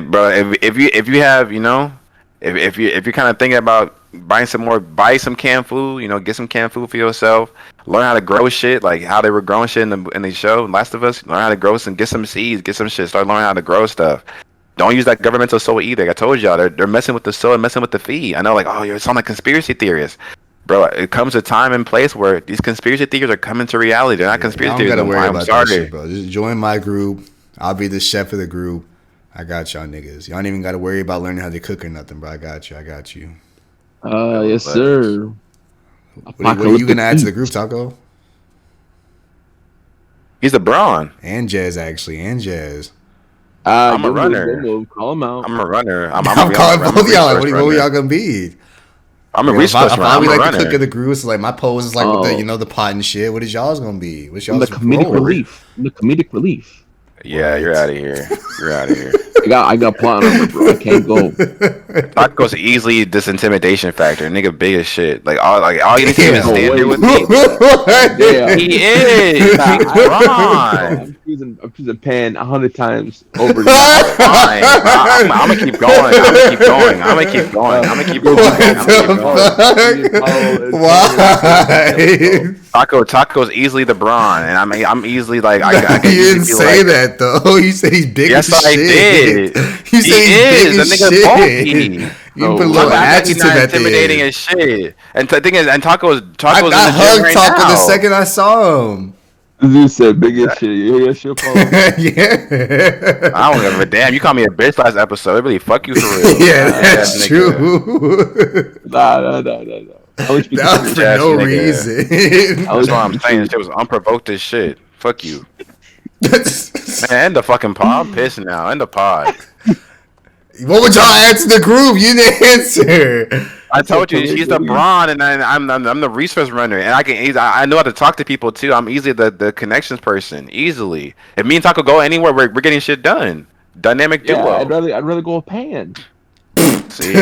bro, if you have, you know, if you're kind of thinking about buy some canned food, you know, get some canned food for yourself. Learn how to grow shit, like how they were growing shit in the show, Last of Us. Learn how to grow some, get some seeds, get some shit. Start learning how to grow stuff. Don't use that governmental soy either. I told y'all they're messing with the soy, messing with the feed. I know, like, oh, you sound like conspiracy theorists. Bro, it comes a time and place where these conspiracy theories are coming to reality. They're not conspiracy I don't theories. gotta No more. worry I'm about sorry. that shit, bro. Just join my group. I'll be the chef of the group. I got y'all niggas. Y'all don't even gotta worry about learning how to cook or nothing, bro. I got you. Yes, sir. What are you gonna add to the group, Taco? He's the Braun. And Jazz, actually. And Jazz. I'm a runner. Call him out. I'm a runner. I'm calling both of y'all. Like, what y'all gonna be? I'm a If resource I runner. be I'm a like the cook of runner. the group, it's like my pose is like with the, you know, the pot and shit. What is y'all's gonna be? What's y'all's The comedic role? relief. The comedic relief. Yeah, you're out of here. You're out of here. I got plot number, bro. I can't go. Taco's easily this intimidation factor. Nigga big as shit. All you need to do is Yeah. stand here with me. Yeah. He is. He's Braun. I'm choosing Pan 100 times over. Fine. I'm gonna keep going. I'm gonna keep going. Why? Taco's easily the Braun, and I'm easily like I You can didn't easily be say like, that though. You said he's big Yes, as I shit. did. You said he's big That as nigga shit. bulky. You put a little He's adjective not at the intimidating end. as shit. And the thing is, and Taco's I in the gym hugged right Taco now. the second I saw him. You said big as shit. You hear that shit, Paul? Yeah. I don't give a damn. You called me a bitch last episode. It really fuck you for real. Yeah, that's Ass nigga. Nah. true. I was speaking That was for ass no nigga. reason. That's what I'm saying. Shit was unprovoked as shit. Fuck you. Man, end the fucking pod. I'm pissed now. End the pod. What would y'all add to the group? You didn't answer. I told you she's the Braun, and I'm the resource runner, and I know how to talk to people too. I'm easily the connections person, easily. If me and Taco go anywhere, we're getting shit done. Dynamic duo. Yeah, I'd rather go with Pan. See,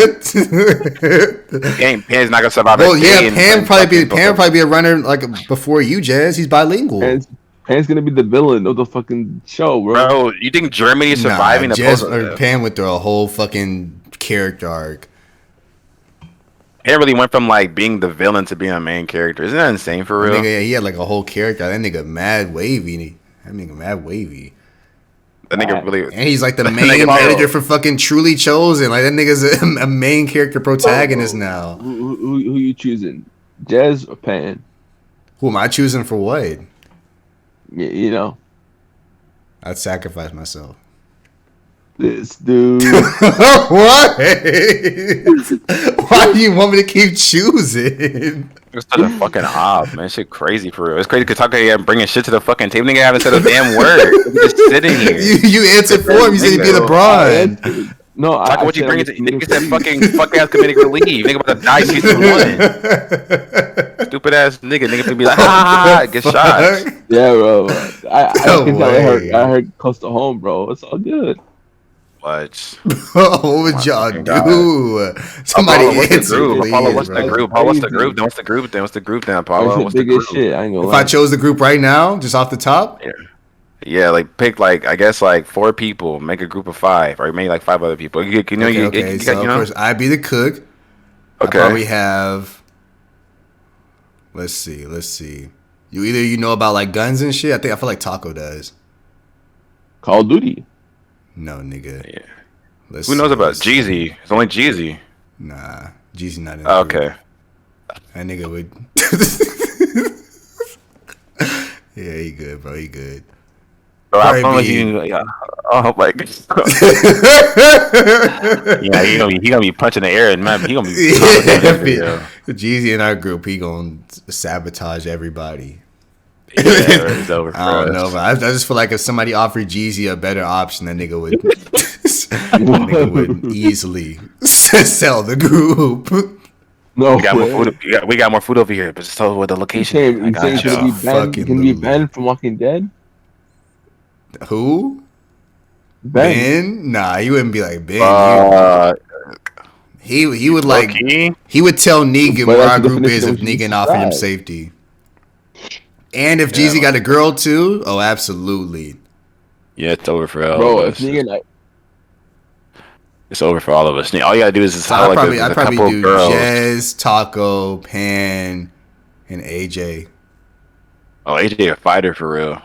Pan's not gonna survive. Well, a day yeah, in Pan fucking probably be a runner like before you, Jazz. He's bilingual. Pan's gonna be the villain of the fucking show, bro. Bro, you think Germany is surviving? Jazz or Pan went through a whole fucking character arc. Pan really went from like being the villain to being a main character. Isn't that insane for real? Nigga, he had like a whole character. That nigga mad wavy. That That nigga really. And he's like the That main nigga- editor for fucking Truly Chosen. Like that nigga's a main character protagonist now. Who you choosing? Jazz or Pan? Who am I choosing for what? Yeah, you know. I'd sacrifice myself. This dude. What? Why do you want me to keep choosing? It's such a fucking op, man. Shit crazy for real. It's crazy because Tucker here bringing shit to the fucking table. Nigga haven't said a damn word. He's just sitting here. You answered for him. You said he'd be LeBron. No, Tucker, what you bringing to? Nigga said fucking fuck ass comedic relief. Nigga about to die season 1. Stupid ass nigga. Nigga gonna be like, ha, get shot. Yeah, bro. I No can tell way. I heard close to home, bro. It's all good. What? What would y'all fucking do? Somebody Apollo, what's the answer, group? Apollo, please, what's the bro. group? Apollo, what's the group? Then what's the group? Then what's the group? Then I Apollo, said what's the big as group? shit. I ain't gonna If lie. I chose the group right now, just off the top, Yeah. Yeah, like pick like I guess like 4 people, make a group of 5, or maybe like 5 other people. You know, okay. So of course, I'd be the cook. I Okay. probably have. Let's see. You know about like guns and shit. I feel like Taco does. Call of Duty. No, nigga. Yeah. Let's Who knows see, about let's see. Jeezy? It's only Jeezy. Nah, Jeezy not in the group. Okay. That nigga would. Yeah, he good, bro. He good. So I Probably promise be- you. Yeah. Oh my god. Yeah, he gonna be punching the air and man, he gonna be. Yeah, Jeezy in our group, he gonna sabotage everybody. Yeah, it's over for I don't know, us. but I just feel like if somebody offered Jeezy a better option, that nigga would easily sell the group. No, We got more way. food. We got more food over here, but just tell what the You location. saying, I you got saying should it be you. Ben? Fucking Can it be Lulu. Ben from Walking Dead? Who? Ben. Ben? Nah, he wouldn't be like Ben. Uh, He would like low-key? he would tell Negan But where that's our the group is definition if of what you Negan offered him described. safety. And if Yeah, Jeezy got a girl too, oh absolutely. Yeah, it's over for all Bro, of if us. Negan, It's over for all of us. All you gotta do is just tell I'd like probably a couple do of girls. Jez, Taco, Pan, and AJ. Oh, AJ a fighter for real.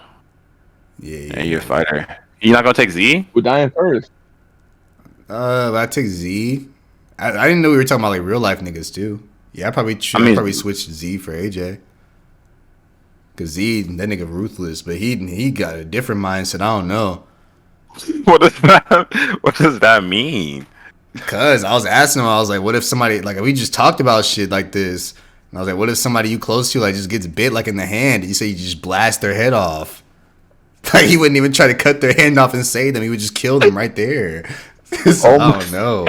Yeah, you're a fighter. You not gonna take Z? we're dying first. But I take Z. I didn't know we were talking about like real life niggas too. Yeah, I'd probably switch Z for AJ. Cause Z, that nigga ruthless, but he got a different mindset. I don't know. What does that? What does that mean? Cause I was asking him, I was like, what if somebody like we just talked about shit like this, and I was like, what if somebody you close to like just gets bit like in the hand? And you say you just blast their head off. Like he wouldn't even try to cut their hand off and save them. He would just kill them right there. So, I don't know.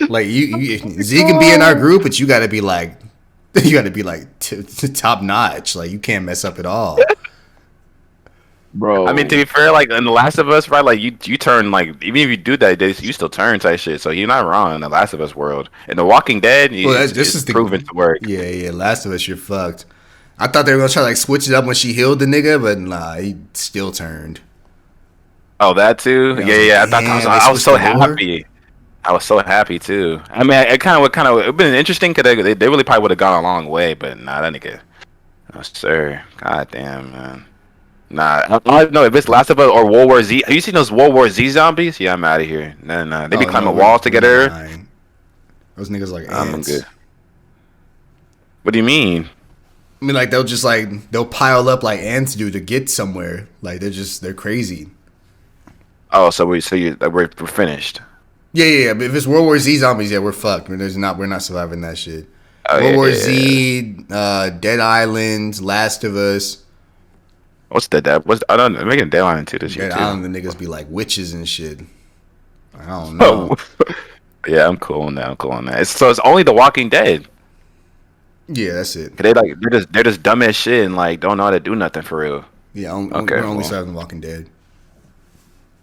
Like you Z can be in our group, but you got to be like top notch. Like you can't mess up at all. Bro. I mean, to be fair, like in The Last of Us, right? Like you turn like even if you do that, you still turn type shit. So you're not wrong in The Last of Us world. In The Walking Dead, This is proven to work. Yeah. Last of Us, you're fucked. I thought they were gonna try to like switch it up when she healed the nigga, but nah, he still turned. Oh, that too. Yeah. I was so switched the lore? happy. I was so happy too. I mean, it kind of it'd been interesting because they really probably would have gone a long way, but nah, that nigga, no sir. God damn, man. Nah, I don't know if it's Last of Us or World War Z. Have you seen those World War Z zombies? Yeah, I'm out of here. Nah. They be climbing walls together. Those niggas like I'm ants. good. What do you mean? I mean, like they'll pile up like ants do to get somewhere. Like they're crazy. Oh, so we're finished. Yeah. But if it's World War Z zombies, yeah, we're fucked. We're not surviving that shit. Oh, World yeah, War yeah, Z, Dead Island, Last of Us. What's that? I don't know. Making Deadline too this year Dead too. Island, the niggas be like witches and shit. I don't know. Yeah, I'm cool on that. So it's only The Walking Dead. Yeah, that's it. They're just dumb as shit and like don't know how to do nothing for real. Yeah, Okay, we're only well. surviving Walking Dead.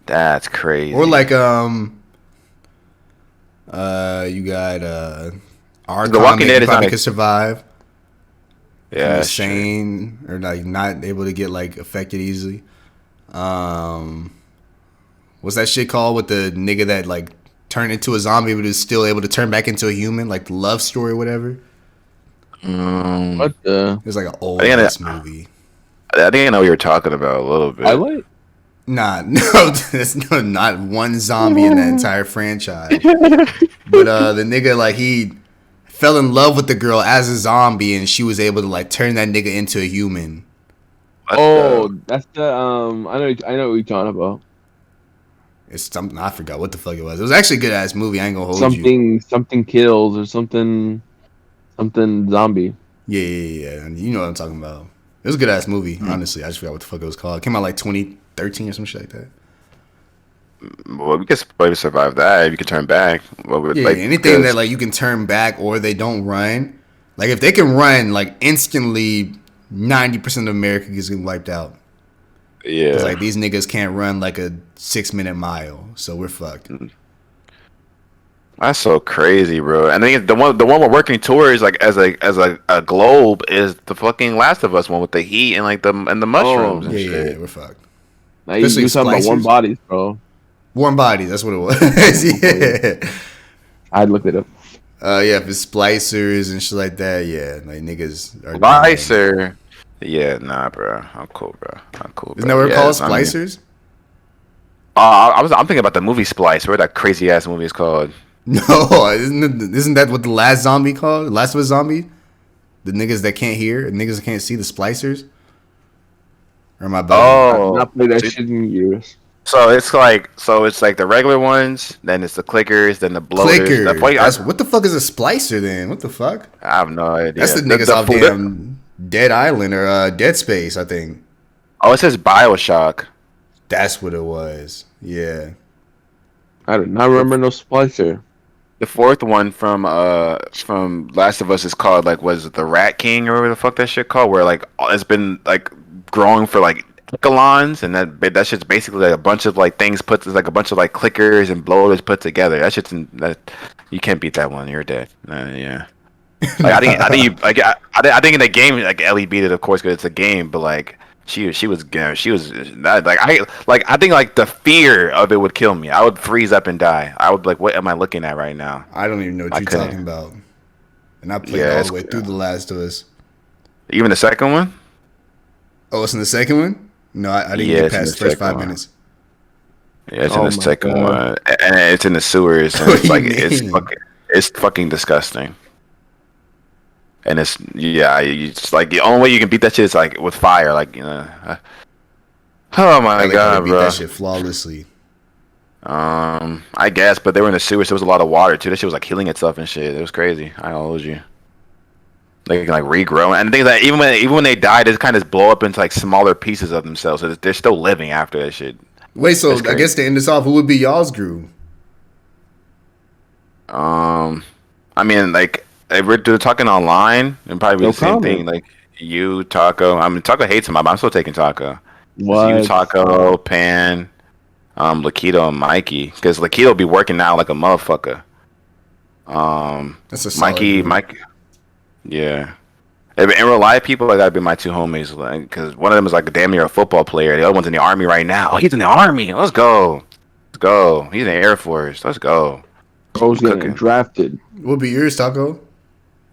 That's crazy. Or like you got Archon The Walking that Dead you is probably not could survive. yeah, that's true. Insane or like not able to get like affected easily. What's that shit called with the nigga that like turned into a zombie but is still able to turn back into a human, like the Love Story or whatever? What the? It was like an old I think ass movie. I think I know what you're talking about a little bit. Highlight? Nah, no, there's not one zombie in that entire franchise. But the nigga like he fell in love with the girl as a zombie, and she was able to like turn that nigga into a human. That's the I know what you're talking about. It's something I forgot what the fuck it was. It was actually a good ass movie. I ain't gonna hold you. Something kills or something zombie. Yeah. You know what I'm talking about. It was a good ass movie. Honestly, I just forgot what the fuck it was called. It came out like 2013 or some shit like that. Well, we could probably survive that if you could turn back. Well, Yeah, anything that like you can turn back or they don't run. Like if they can run, like instantly, 90% of America gets wiped out. yeah. It's like these niggas can't run like a 6-minute mile, so we're fucked. That's so crazy, bro. And then the one we're working towards, like as a globe, is the fucking Last of Us one with the heat and like the Oh, mushrooms and Yeah, shit. we're fucked. now Especially you talking about warm splicers. bodies, bro. Warm body, that's what it was. Yeah. I looked it up. Yeah, if it's splicers and shit like that, yeah, like niggas are dying. Slicer. Yeah, nah, bro. I'm cool, bro. I'm cool, Isn't bro. that what it's Yeah, called, I mean, splicers? I'm thinking about the movie Splice. What that crazy ass movie is called? No, isn't that what the last zombie called? The Last of Us zombie? The niggas that can't hear, niggas that can't see, the splicers? Or am I bad? I've Oh, not played that shit in years. so it's like the regular ones, then it's the clickers, then the bloaters. Clicker. What the fuck is a splicer then? What the fuck? I have no idea. That's the niggas the off food- damn Dead Island or Dead Space, I think. Oh, it says BioShock. That's what it was. Yeah. I do not remember no splicer. The fourth one from Last of Us is called like was it the Rat King or whatever the fuck that shit called? Where like it's been like growing for like echelons, and that shit's basically like a bunch of like things put like a bunch of like clickers and bloaters put together. That you can't beat that one. You're dead. Yeah. Like I think in the game like Ellie beat it of course because it's a game, but like she was I think like the fear of it would kill me. I would freeze up and die. I would like what am I looking at right now? I don't even know what I you're couldn't. talking about. And I played Yeah, all it's the way through The Last of Us. Even the second one? Oh, it's in the second one? No, I didn't Yeah, get it's in past the the first second 5 one. minutes. Yeah, it's Oh in the my second God. one, and it's in the sewers. And What it's do like you mean? it's fucking disgusting. And it's it's like the only way you can beat that shit is like with fire, like oh I my like how god, they beat bro. that shit flawlessly. I guess, but they were in the sewers. So there was a lot of water too. That shit was like healing itself and shit. It was crazy. I hold you. They can like regrow, and things that even when they die, they just kind of blow up into like smaller pieces of themselves. So they're still living after that shit. Wait, so That's I crazy. guess to end this off, who would be y'all's group? I mean, like if we're talking online, it'd probably be No the same comment. thing. Like you, Taco. I mean, Taco hates him, but I'm still taking Taco. It's What? you, Taco, Pan, Lakito, and Mikey. Because Lakito will be working now like a motherfucker. That's a solid Mikey, group. Mike. Yeah. In real life, people, like gotta be my two homies. Like, because one of them is like damn near a football player. The other one's in the army right now. Oh, he's in the army. Let's go. Let's go. He's in the Air Force. Let's go. Bro's getting Cooking. drafted. What would be yours, Taco?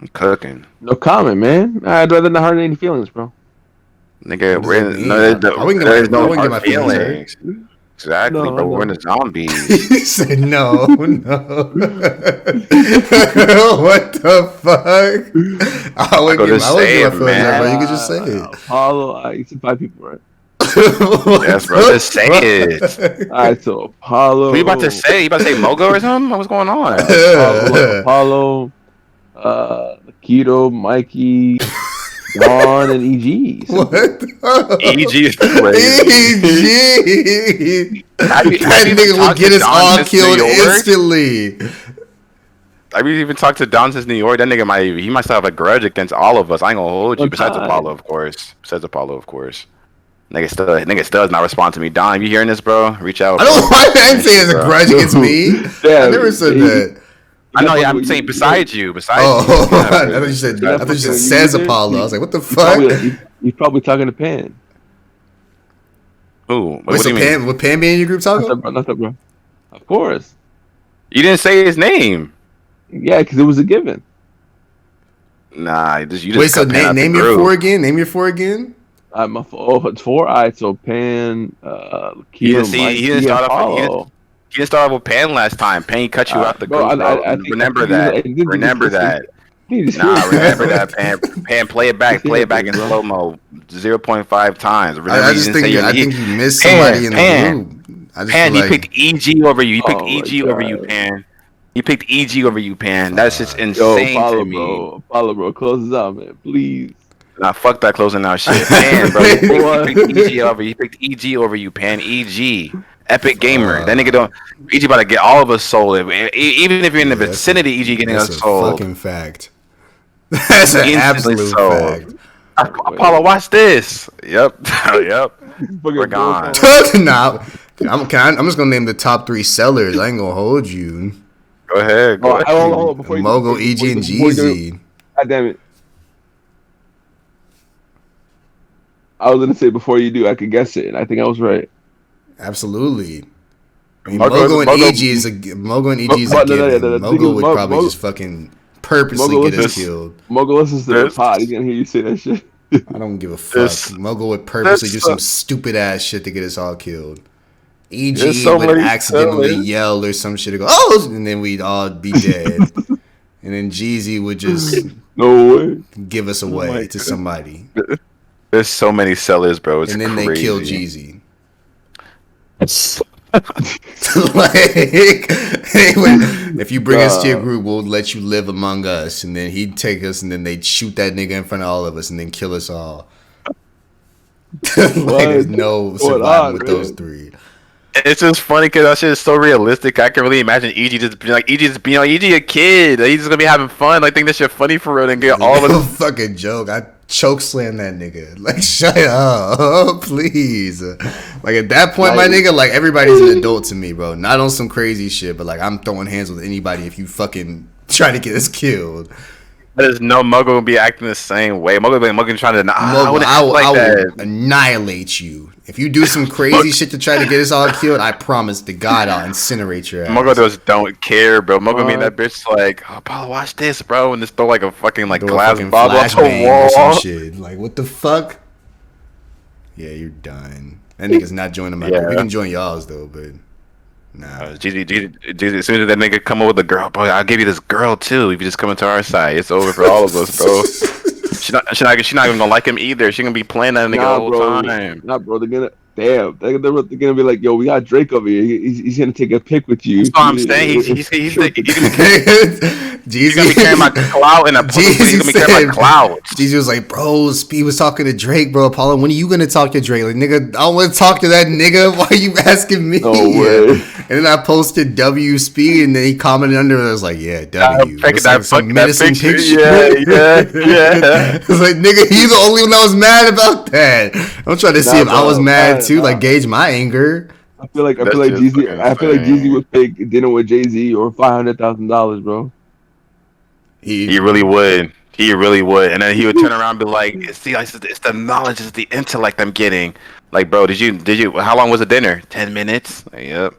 I'm cooking. No comment, man. I'd rather not hurt any feelings, bro. Nigga, What we're does that in, mean? no, I wouldn't get there's my- I no wouldn't get hard my feelings feelings. Exactly, No, bro. We're in no. the zombies. He said no, no. What the fuck? I wouldn't go get just my say feelings it, hurt, man. bro. You could just say it. Apollo, I said 5 people, right? What Yes, bro. the Just say it. All right, so Apollo. What you about to say? You about to say Mogo or something? What's going on? Apollo, Keto, Mikey, Dawn, and EGs. What? EG is crazy. EG. Have you That even nigga will talked get to us Don all since killed New York? instantly. Have you even talked to Don since New York? That nigga might still have a grudge against all of us. I ain't gonna hold you. One Besides time. Apollo, of course. Nigga still does not respond to me. Don, you hearing this, bro? Reach out. I don't bro. want to say it's a Bro. grudge against me. I never said that. I know. Yeah, I'm saying beside you. Besides Oh, you. I thought you said. I thought you said says Apollo. I was like, what the He's fuck? probably talking to Pan. Who? Wait, What so do you mean? Pam, would Pam be in your group, Not Taco? that, bro. Not that, bro. Of course. You didn't say his name. Yeah, because it was a given. Nah, you just Wait, so cut Pan out the name your group. four again. Name your four again. It's 4. All right, so Pan, He Keto, didn't Mikey, he didn't start off. Apollo. He didn't start off with Pan last time. Pan cut you out the Bro, group. Bro. I think- Remember I that. think he was- Remember that. He's Nah, remember that, Pan. Pan, play it back in Bro. slow mo, 0.5 times. Remember, I you just didn't think say your I name. think you missed somebody in the Pan. group. I just Pan, feel he like, picked EG over you. He picked Oh EG my over you, God. Pan. He picked EG over you, Pan. That's just Yo, insane Apollo, to me. Apollo, close this out, man, please. Nah, fuck that closing out shit. Pan, bro. He picked EG over you. He picked EG over you, Pan. EG. Epic Gamer. That nigga don't. EG about to get all of us sold. Even if you're in the Yeah, vicinity, EG getting that's us a sold. fucking fact. That's an Instantly absolute sold. fact. Apollo, watch this. Yep. Yep. We're gone. Nah, I'm just gonna name the top 3 sellers. I ain't gonna hold you. Go Go ahead. Go Oh, ahead. hold on, before you do, Mogul, EG, and before you do, Jeezy. God damn it. I was gonna say before you do, I could guess it, and I think I was right. Absolutely. I mean, Mogul- Mogul and Mogul- EG is a But no, given. the thing Mogul is, would probably Mogul, just fucking purposely Mogul get us this- killed. Mogul listens to the This- pod. He's gonna hear you say that shit. I don't give a fuck. This- Mogul would purposely do this, some stupid ass shit to get us all killed. EG There's so would many accidentally sellers. yell or some shit to go, oh, and then we'd all be dead. And then Jeezy would just No way. give us my away to God. somebody. There's so many sellers, bro. It's And then crazy. they kill Jeezy. Like, they would, if you bring us to your group, we'll let you live among us. And then he'd take us, and then they'd shoot that nigga in front of all of us, and then kill us all. Like, there's no surviving with those three. It's just funny because that shit is so realistic. I can really imagine EG just being like, EG a kid. Like, he's just gonna be having fun. Like, think this shit funny for real and get all of No us. fucking joke. I choke slam that nigga. Like, shut up, please. Like, at that point, my nigga, like, everybody's an adult to me, bro. Not on some crazy shit, but like, I'm throwing hands with anybody if you fucking try to get us killed. There's no Mogul gonna be acting the same way. Mogul trying to. I Mogul, wouldn't I act will, like I that. will annihilate you. If you do some crazy shit to try to get us all killed, I promise to God I'll incinerate your ass. Mogul just don't care, bro. Mogul being that bitch like, oh, Paul, watch this, bro, and just throw like a fucking like Throw a glass fucking bottle off the flashbang or some wall. shit. Like, what the fuck? Yeah, you're done. That nigga's not joining my Yeah. group. We can join y'all's though, but nah. GG, as soon as that nigga come up with a girl, bro, I'll give you this girl too. If you just come into our side, it's over for all of us, bro. She's not even gonna like him either. She gonna be playing that nigga the whole time. Nah, bro. They're gonna be like, yo, we got Drake over here. He's gonna take a pic with you. That's what I'm saying. He's gonna be Jeezy carrying my clout in a he's gonna be carrying my clout. Jeezy was like, bro, Speed was talking to Drake, bro. Apollo, when are you gonna talk to Drake? Like, nigga, I don't want to talk to that nigga. Why are you asking me? No way. And then I posted W Speed, and then he commented under it. I was like, yeah, W. Taking It's that like some fucking menacing picture. picture. Yeah. It's like, nigga, he's the only one that was mad about that. I'm trying to see if I was mad too, like gauge my anger. I feel like That's just Jeezy. fucking I feel like insane. Jeezy would pay dinner with Jay-Z or $500,000, bro. He really would. He really would. And then he would turn around and be like, see, it's the knowledge, it's the intellect I'm getting. Like, bro, did you, how long was the dinner? 10 minutes? Like, yep.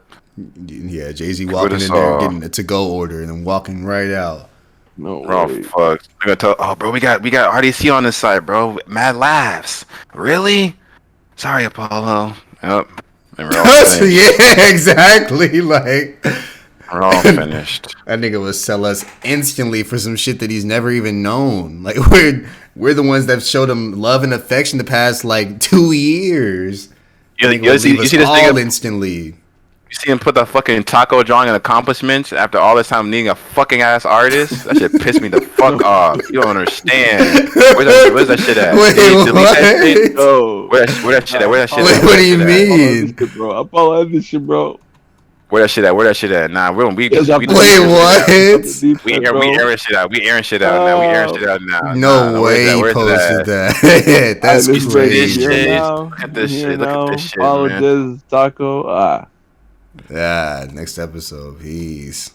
Yeah, Jay-Z walking in there, saw. getting a to-go order, and then walking right out. No Oh, way. fuck. They're gonna tell, oh, bro, we got RDC on this side, bro. Mad laughs. Really? Sorry, Apollo. Yep. And we're all finished. Yeah, exactly. Like, We're all finished. that nigga would sell us instantly for some shit that he's never even known. Like, we're the ones that showed him love and affection the past like 2 years. You, Nigga you would see, leave you us see this all nigga, instantly. you see him put the fucking taco drawing in accomplishments after all this time needing a fucking ass artist? That shit pissed me the fuck off. You don't understand. Where's that shit at? Wait, Did he delete that shit? what? Yo. Where that shit at? Where that shit Wait, at? what do you Where that shit at? mean? This shit, bro. I follow this shit, bro. Where that shit at? Where that shit at? Nah, we Wait, just Wait, what? we airing shit out. We airing shit out now. We airing shit out now. No Nah, way he where's posted that? that. That's This This crazy. shit. now. Look at this Here shit. Look now. at this shit, Follow man. this taco. Yeah, next episode. Peace.